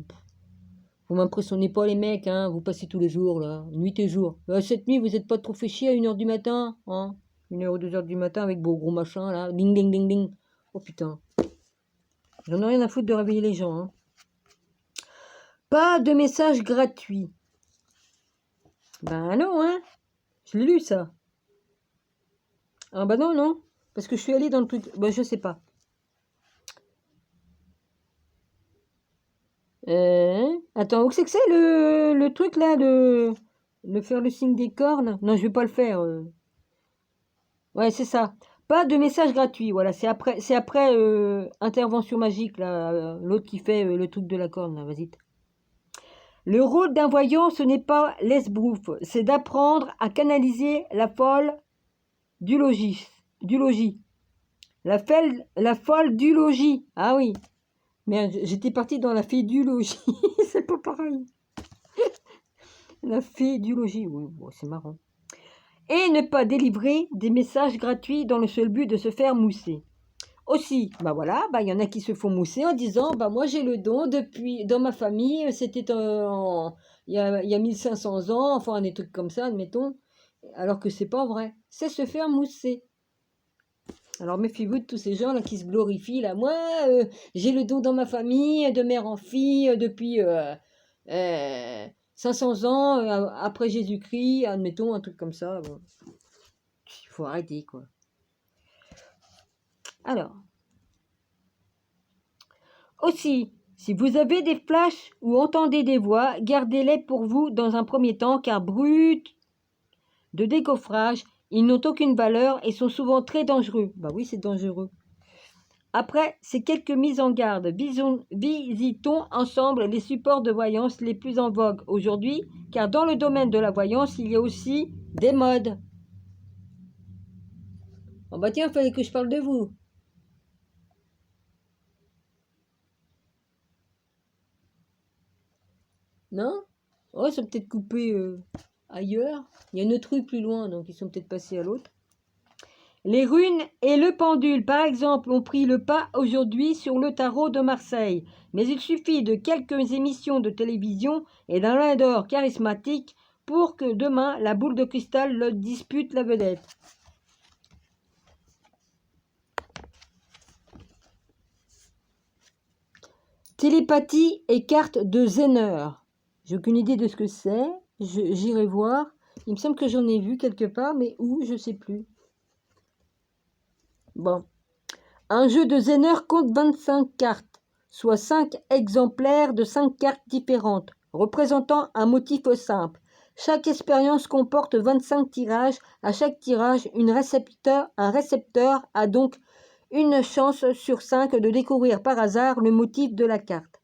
Speaker 1: Vous m'impressionnez pas les mecs, hein, vous passez tous les jours, là, nuit et jour. Cette nuit, vous n'êtes pas trop fait chier à 1h du matin, hein 1h ou 2h du matin avec vos gros machins, là, ding, ding, ding, ding. Oh putain. J'en ai rien à foutre de réveiller les gens, hein. Pas de message gratuit. Ben non, hein. Je l'ai lu, ça. Ah bah non, non. Parce que je suis allée dans le truc... Ben je sais pas. Attends, où c'est que c'est le truc, là, de faire le signe des cornes? Non, je vais pas le faire. Ouais, c'est ça. Pas de message gratuit, voilà. C'est après intervention magique, là. L'autre qui fait le truc de la corne, là. Vas-y. Le rôle d'un voyant, ce n'est pas l'esbrouf, c'est d'apprendre à canaliser la folle du logis. La folle du logis. Ah oui. Merde, j'étais partie dans la fée du logis. C'est pas pareil. La fée du logis. Oui, bon, c'est marrant. Et ne pas délivrer des messages gratuits dans le seul but de se faire mousser. Aussi, bah voilà, bah il y en a qui se font mousser en disant, bah moi j'ai le don depuis, dans ma famille, c'était il y a 1500 ans, enfin des trucs comme ça, admettons, alors que c'est pas vrai. C'est se faire mousser. Alors méfiez-vous de tous ces gens là qui se glorifient là. Moi, j'ai le don dans ma famille, de mère en fille, depuis 500 ans après Jésus-Christ, admettons un truc comme ça. Bon. Il faut arrêter quoi. Alors, aussi, si vous avez des flashs ou entendez des voix, gardez-les pour vous dans un premier temps, car bruts de décoffrage, ils n'ont aucune valeur et sont souvent très dangereux. Bah oui, c'est dangereux. Après ces quelques mises en garde, visitons ensemble les supports de voyance les plus en vogue aujourd'hui, car dans le domaine de la voyance, il y a aussi des modes. Oh bah tiens, il fallait que je parle de vous. Non? Oh, ils sont peut-être coupés ailleurs. Il y a une autre rue plus loin, donc ils sont peut-être passés à l'autre. Les runes et le pendule, par exemple, ont pris le pas aujourd'hui sur le tarot de Marseille. Mais il suffit de quelques émissions de télévision et d'un lin d'or charismatique pour que demain, la boule de cristal le dispute la vedette. Télépathie et carte de Zener. J'ai aucune idée de ce que c'est. J'irai voir. Il me semble que j'en ai vu quelque part, mais où, je ne sais plus. Bon. Un jeu de Zener compte 25 cartes, soit 5 exemplaires de 5 cartes différentes, représentant un motif simple. Chaque expérience comporte 25 tirages. À chaque tirage, un récepteur a donc une chance sur 5 de découvrir par hasard le motif de la carte.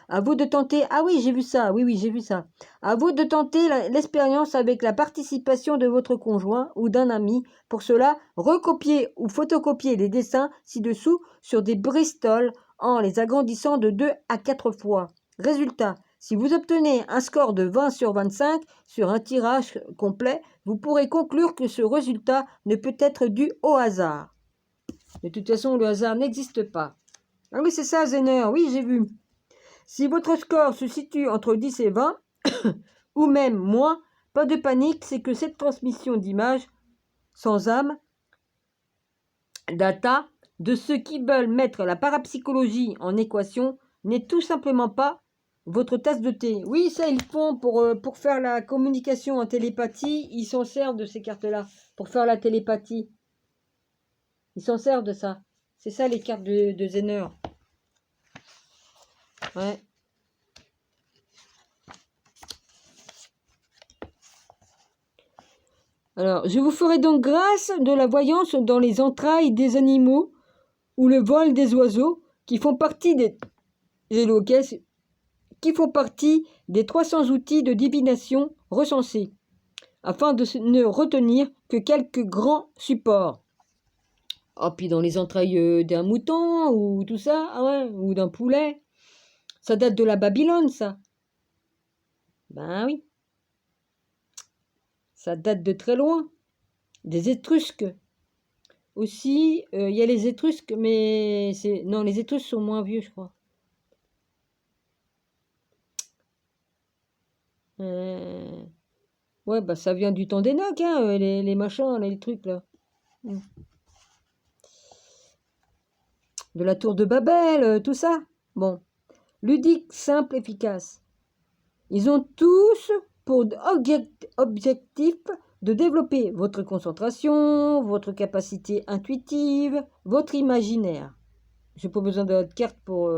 Speaker 1: À vous de tenter. Ah oui, j'ai vu ça. Oui, j'ai vu ça. À vous de tenter l'expérience avec la participation de votre conjoint ou d'un ami. Pour cela, recopiez ou photocopiez les dessins ci-dessous sur des Bristol en les agrandissant de 2 à 4 fois. Résultat, si vous obtenez un score de 20 sur 25 sur un tirage complet, vous pourrez conclure que ce résultat ne peut être dû au hasard. De toute façon, le hasard n'existe pas. Ah oui, c'est ça, Zener. Oui, j'ai vu. Si votre score se situe entre 10 et 20, ou même moins, pas de panique, c'est que cette transmission d'images sans âme, data, de ceux qui veulent mettre la parapsychologie en équation, n'est tout simplement pas votre tasse de thé. Oui, ça, ils font pour faire la communication en télépathie. Ils s'en servent de ces cartes-là pour faire la télépathie. Ils s'en servent de ça. C'est ça, les cartes de Zener. Ouais. Alors, je vous ferai donc grâce de la voyance dans les entrailles des animaux ou le vol des oiseaux qui font partie des qui font partie des 300 outils de divination recensés, afin de ne retenir que quelques grands supports. Oh, puis dans les entrailles d'un mouton ou tout ça, ah ouais, ou d'un poulet, ça date de la Babylone, ça. Ben oui, ça date de très loin. Des Étrusques. Aussi, il y a les Étrusques, mais non, les Étrusques sont moins vieux, je crois. Ouais, bah ça vient du temps d'Enoch, hein, les machins, les trucs là. De la tour de Babel, tout ça. Bon, ludique, simple, efficace. Ils ont tous pour objectif de développer votre concentration, votre capacité intuitive, votre imaginaire. J'ai pas besoin de votre carte pour...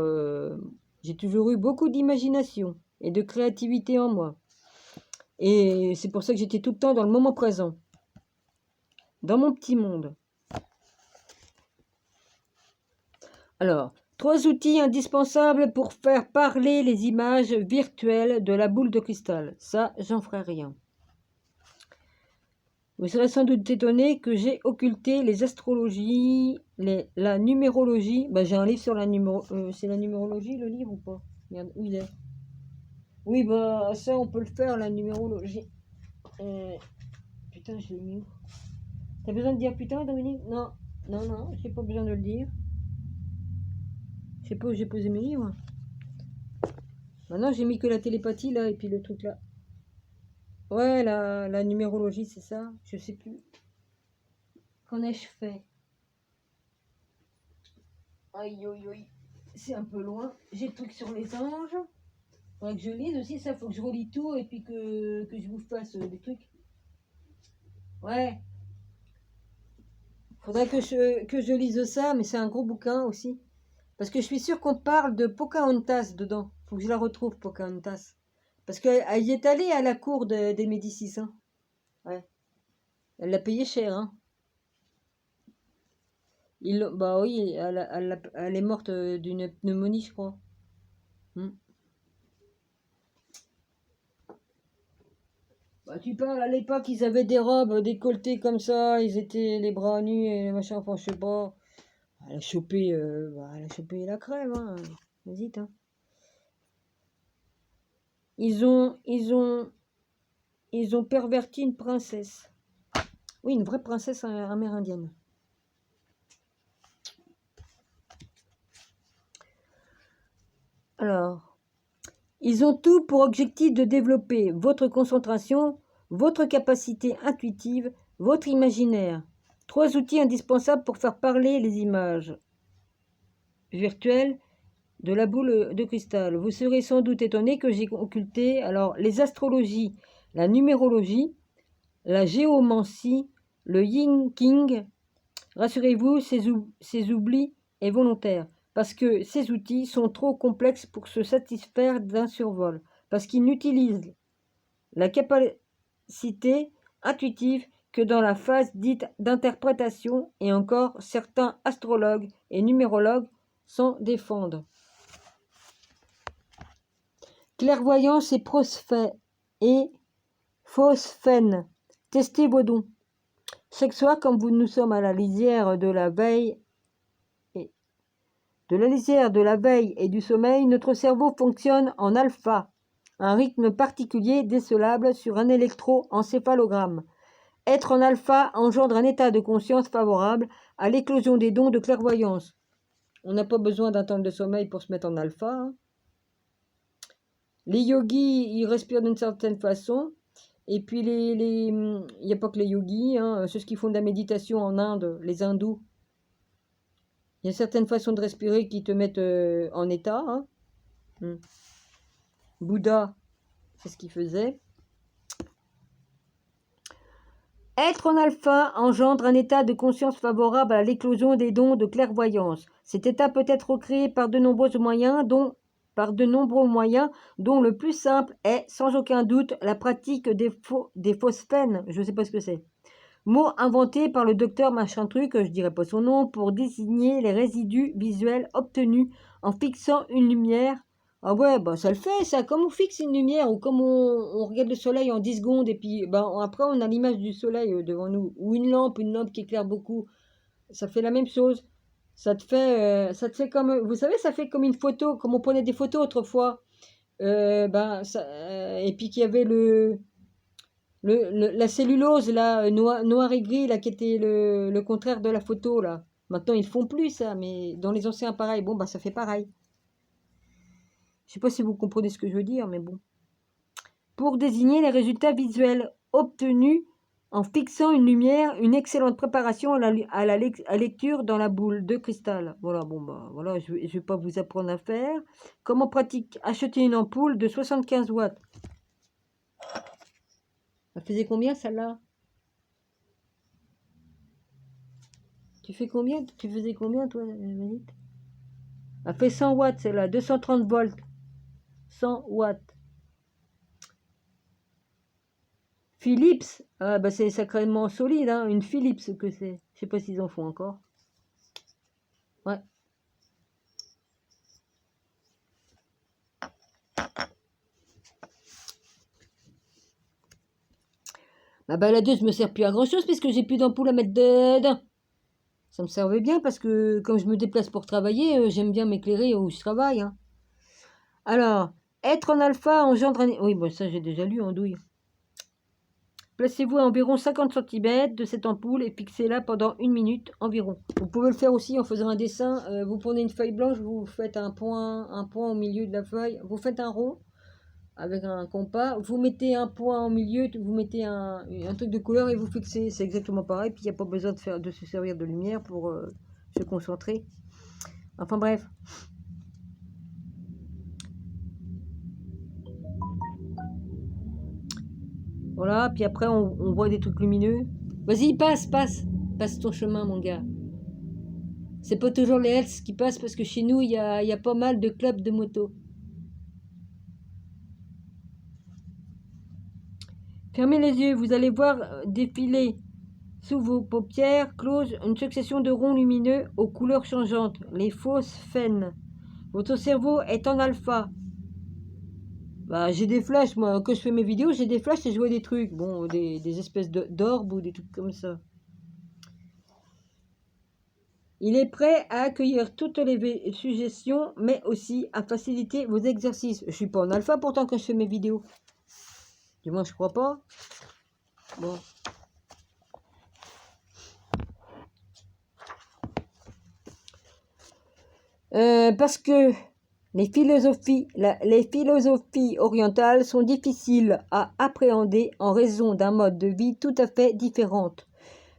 Speaker 1: J'ai toujours eu beaucoup d'imagination et de créativité en moi. Et c'est pour ça que j'étais tout le temps dans le moment présent. Dans mon petit monde. Alors, 3 outils indispensables pour faire parler les images virtuelles de la boule de cristal. Ça, j'en ferai rien. Vous serez sans doute étonné que j'ai occulté les astrologies, la numérologie. Ben, j'ai un livre sur la numérologie. C'est la numérologie, le livre ou pas? Regarde, où il est? Oui, bah ça, on peut le faire, la numérologie. Putain, je l'ai mis où? T'as besoin de dire putain, Dominique? Non, j'ai pas besoin de le dire. Je sais pas où j'ai posé mes livres. Maintenant, j'ai mis que la télépathie, là, et puis le truc là. Ouais, la numérologie, c'est ça. Je sais plus. Qu'en ai-je fait? Aïe, aïe, aïe. C'est un peu loin. J'ai le truc sur les anges. Faudrait que je lise aussi, ça. Faut que je relis tout et puis que je vous fasse des trucs. Ouais. Faudrait que je lise ça, mais c'est un gros bouquin aussi. Parce que je suis sûre qu'on parle de Pocahontas dedans. Faut que je la retrouve, Pocahontas. Parce qu'elle y est allée à la cour des Médicis. Hein. Ouais. Elle l'a payé cher. Hein. Bah oui, elle est morte d'une pneumonie, je crois. Hmm. Bah, tu parles, à l'époque, ils avaient des robes décolletées comme ça, ils étaient les bras nus et machin, enfin, je sais pas. Elle a chopé la crève, hein. Vas-y, hein. Ils ont perverti une princesse. Oui, une vraie princesse amérindienne. Alors, ils ont tout pour objectif de développer votre concentration, votre capacité intuitive, votre imaginaire. 3 outils indispensables pour faire parler les images virtuelles de la boule de cristal. Vous serez sans doute étonné que j'ai occulté alors les astrologies, la numérologie, la géomancie, le yin-king. Rassurez-vous, ces oublis est volontaire, parce que ces outils sont trop complexes pour se satisfaire d'un survol, parce qu'ils n'utilisent la capacité intuitive que dans la phase dite d'interprétation, et encore certains astrologues et numérologues s'en défendent. Clairvoyance et phosphène. Testez vos dons. Chaque soir, comme nous sommes à la lisière de la veille et du sommeil, notre cerveau fonctionne en alpha, un rythme particulier décelable sur un électroencéphalogramme. Être en alpha engendre un état de conscience favorable à l'éclosion des dons de clairvoyance. On n'a pas besoin d'un temps de sommeil pour se mettre en alpha. Hein. Les yogis, ils respirent d'une certaine façon. Et puis, il n'y a pas que les yogis, hein, ceux qui font de la méditation en Inde, les hindous. Il y a certaines façons de respirer qui te mettent en état. Hein. Bouddha, c'est ce qu'il faisait. Être en alpha engendre un état de conscience favorable à l'éclosion des dons de clairvoyance. Cet état peut être recréé par de nombreux moyens, dont le plus simple est, sans aucun doute, la pratique des phosphènes. Je ne sais pas ce que c'est. Mot inventé par le docteur machin truc, je dirais pas son nom, pour désigner les résidus visuels obtenus en fixant une lumière. Ah ouais, bah ça le fait, ça. Comme on fixe une lumière ou comme on regarde le soleil en 10 secondes et puis après on a l'image du soleil devant nous. Ou une lampe qui éclaire beaucoup. Ça fait la même chose. Ça te fait comme, vous savez, ça fait comme une photo, comme on prenait des photos autrefois. Et puis qu'il y avait la cellulose, là, noir et gris, là, qui était le contraire de la photo, là. Maintenant, ils font plus ça, mais dans les anciens appareils, bon, ça fait pareil. Je sais pas si vous comprenez ce que je veux dire, mais bon. Pour désigner les résultats visuels obtenus en fixant une lumière, une excellente préparation à la lecture dans la boule de cristal. Voilà, voilà, je vais pas vous apprendre à faire. Comment pratique acheter une ampoule de 75 watts. Ça faisait combien, celle-là? Tu faisais combien, toi, Manite? Elle fait 100 watts, celle-là, 230 volts. 100 watts. Philips, c'est sacrément solide, hein, une Philips que c'est. Je sais pas s'ils en font encore. Ouais. La baladeuse me sert plus à grand chose puisque j'ai plus d'ampoule à mettre dedans. Ça me servait bien parce que comme je me déplace pour travailler, j'aime bien m'éclairer où je travaille. Hein. Alors, être en alpha engendre un... Oui, bon, ça j'ai déjà lu en douille. Placez-vous à environ 50 cm de cette ampoule et fixez-la pendant 1 minute environ. Vous pouvez le faire aussi en faisant un dessin. Vous prenez une feuille blanche, vous faites un point au milieu de la feuille. Vous faites un rond avec un compas. Vous mettez un point au milieu, vous mettez un truc de couleur et vous fixez. C'est exactement pareil. Puis il n'y a pas besoin de se servir de lumière pour se concentrer. Enfin bref. Voilà, puis après on voit des trucs lumineux. Vas-y, passe ton chemin, mon gars. C'est pas toujours les Hells qui passent parce que chez nous, il y a pas mal de clubs de moto. Fermez les yeux, vous allez voir défiler sous vos paupières closes une succession de ronds lumineux aux couleurs changeantes, les phosphènes. Votre cerveau est en alpha. Bah, j'ai des flashs, moi, quand je fais mes vidéos, j'ai des flashs et je vois des trucs. Bon, des espèces d'orbes ou des trucs comme ça. Il est prêt à accueillir toutes les suggestions, mais aussi à faciliter vos exercices. Je suis pas en alpha pourtant quand je fais mes vidéos. Du moins, je crois pas. Bon. Parce que les philosophies orientales sont difficiles à appréhender en raison d'un mode de vie tout à fait différent.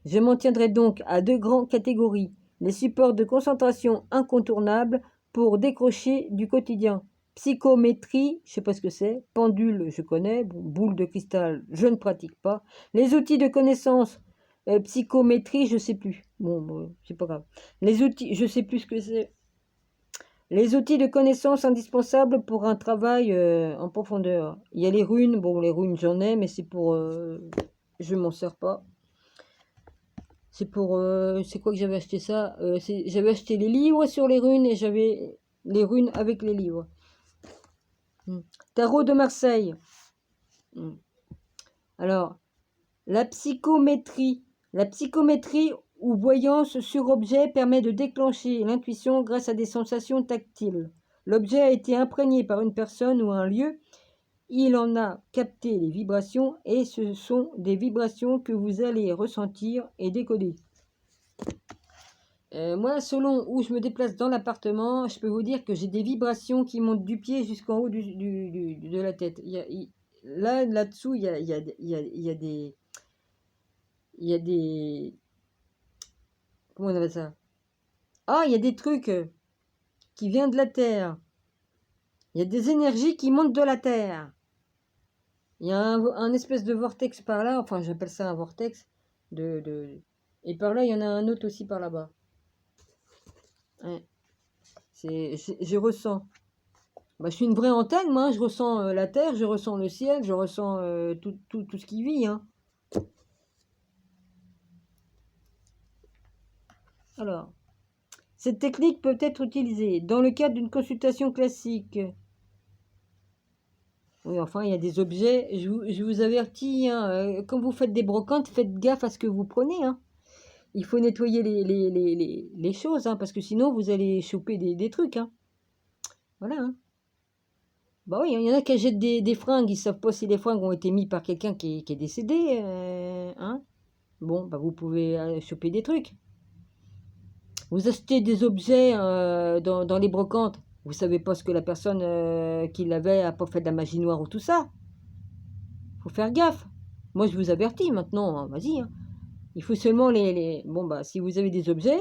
Speaker 1: Je m'en tiendrai donc à 2 grandes catégories. Les supports de concentration incontournables pour décrocher du quotidien. Psychométrie, je ne sais pas ce que c'est. Pendule, je connais. Boule de cristal, je ne pratique pas. Les outils de connaissance, psychométrie, je ne sais plus. Bon, c'est pas grave. Les outils, je ne sais plus ce que c'est. Les outils de connaissance indispensables pour un travail en profondeur. Il y a les runes. Bon, les runes, j'en ai, mais c'est pour... je m'en sers pas. C'est pour... c'est quoi que j'avais acheté ça j'avais acheté les livres sur les runes et j'avais les runes avec les livres. Tarot de Marseille. Alors, la psychométrie. La psychométrie ou voyance sur objet permet de déclencher l'intuition grâce à des sensations tactiles. L'objet a été imprégné par une personne ou un lieu. Il en a capté les vibrations et ce sont des vibrations que vous allez ressentir et décoder. Moi, selon où je me déplace dans l'appartement, je peux vous dire que j'ai des vibrations qui montent du pied jusqu'en haut de la tête. Là-dessous, il y a des... Comment on appelle ça? Ah, il y a des trucs qui viennent de la Terre. Il y a des énergies qui montent de la Terre. Il y a un espèce de vortex par là. Enfin, j'appelle ça un vortex. Et par là, il y en a un autre aussi par là-bas. Ouais. Je ressens. Bah, je suis une vraie antenne, moi. Je ressens la Terre, je ressens le ciel, je ressens tout ce qui vit. Hein. Alors, cette technique peut être utilisée dans le cadre d'une consultation classique. Oui, enfin, il y a des objets. Je vous avertis, hein, quand vous faites des brocantes, faites gaffe à ce que vous prenez. Hein. Il faut nettoyer les choses, hein, parce que sinon, vous allez choper des trucs. Hein. Voilà. Hein. Bah oui, il y en a qui achètent des fringues. Ils ne savent pas si les fringues ont été mises par quelqu'un qui est décédé. Hein. Bon, bah vous pouvez choper des trucs. Vous achetez des objets dans les brocantes. Vous savez pas ce que la personne qui l'avait a pas fait de la magie noire ou tout ça. Faut faire gaffe. Moi, je vous avertis maintenant. Hein, vas-y. Hein. Il faut seulement Bon, bah, si vous avez des objets,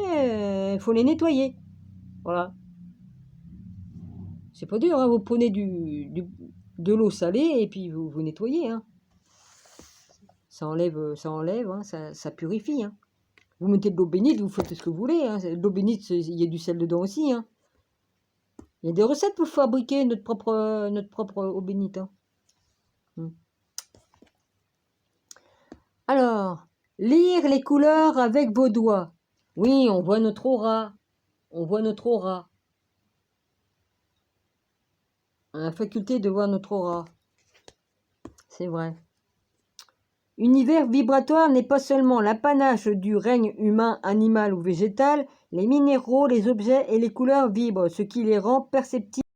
Speaker 1: il faut les nettoyer. Voilà. C'est pas dur. Hein. Vous prenez de l'eau salée et puis vous nettoyez. Hein. Ça enlève, hein, ça purifie. Hein. Vous mettez de l'eau bénite, vous faites ce que vous voulez. Hein. L'eau bénite, il y a du sel dedans aussi. Hein. Il y a des recettes pour fabriquer notre propre eau bénite. Hein. Alors, lire les couleurs avec vos doigts. Oui, on voit notre aura. On voit notre aura. On a la faculté de voir notre aura. C'est vrai. Univers vibratoire n'est pas seulement l'apanage du règne humain, animal ou végétal. Les minéraux, les objets et les couleurs vibrent, ce qui les rend perceptibles.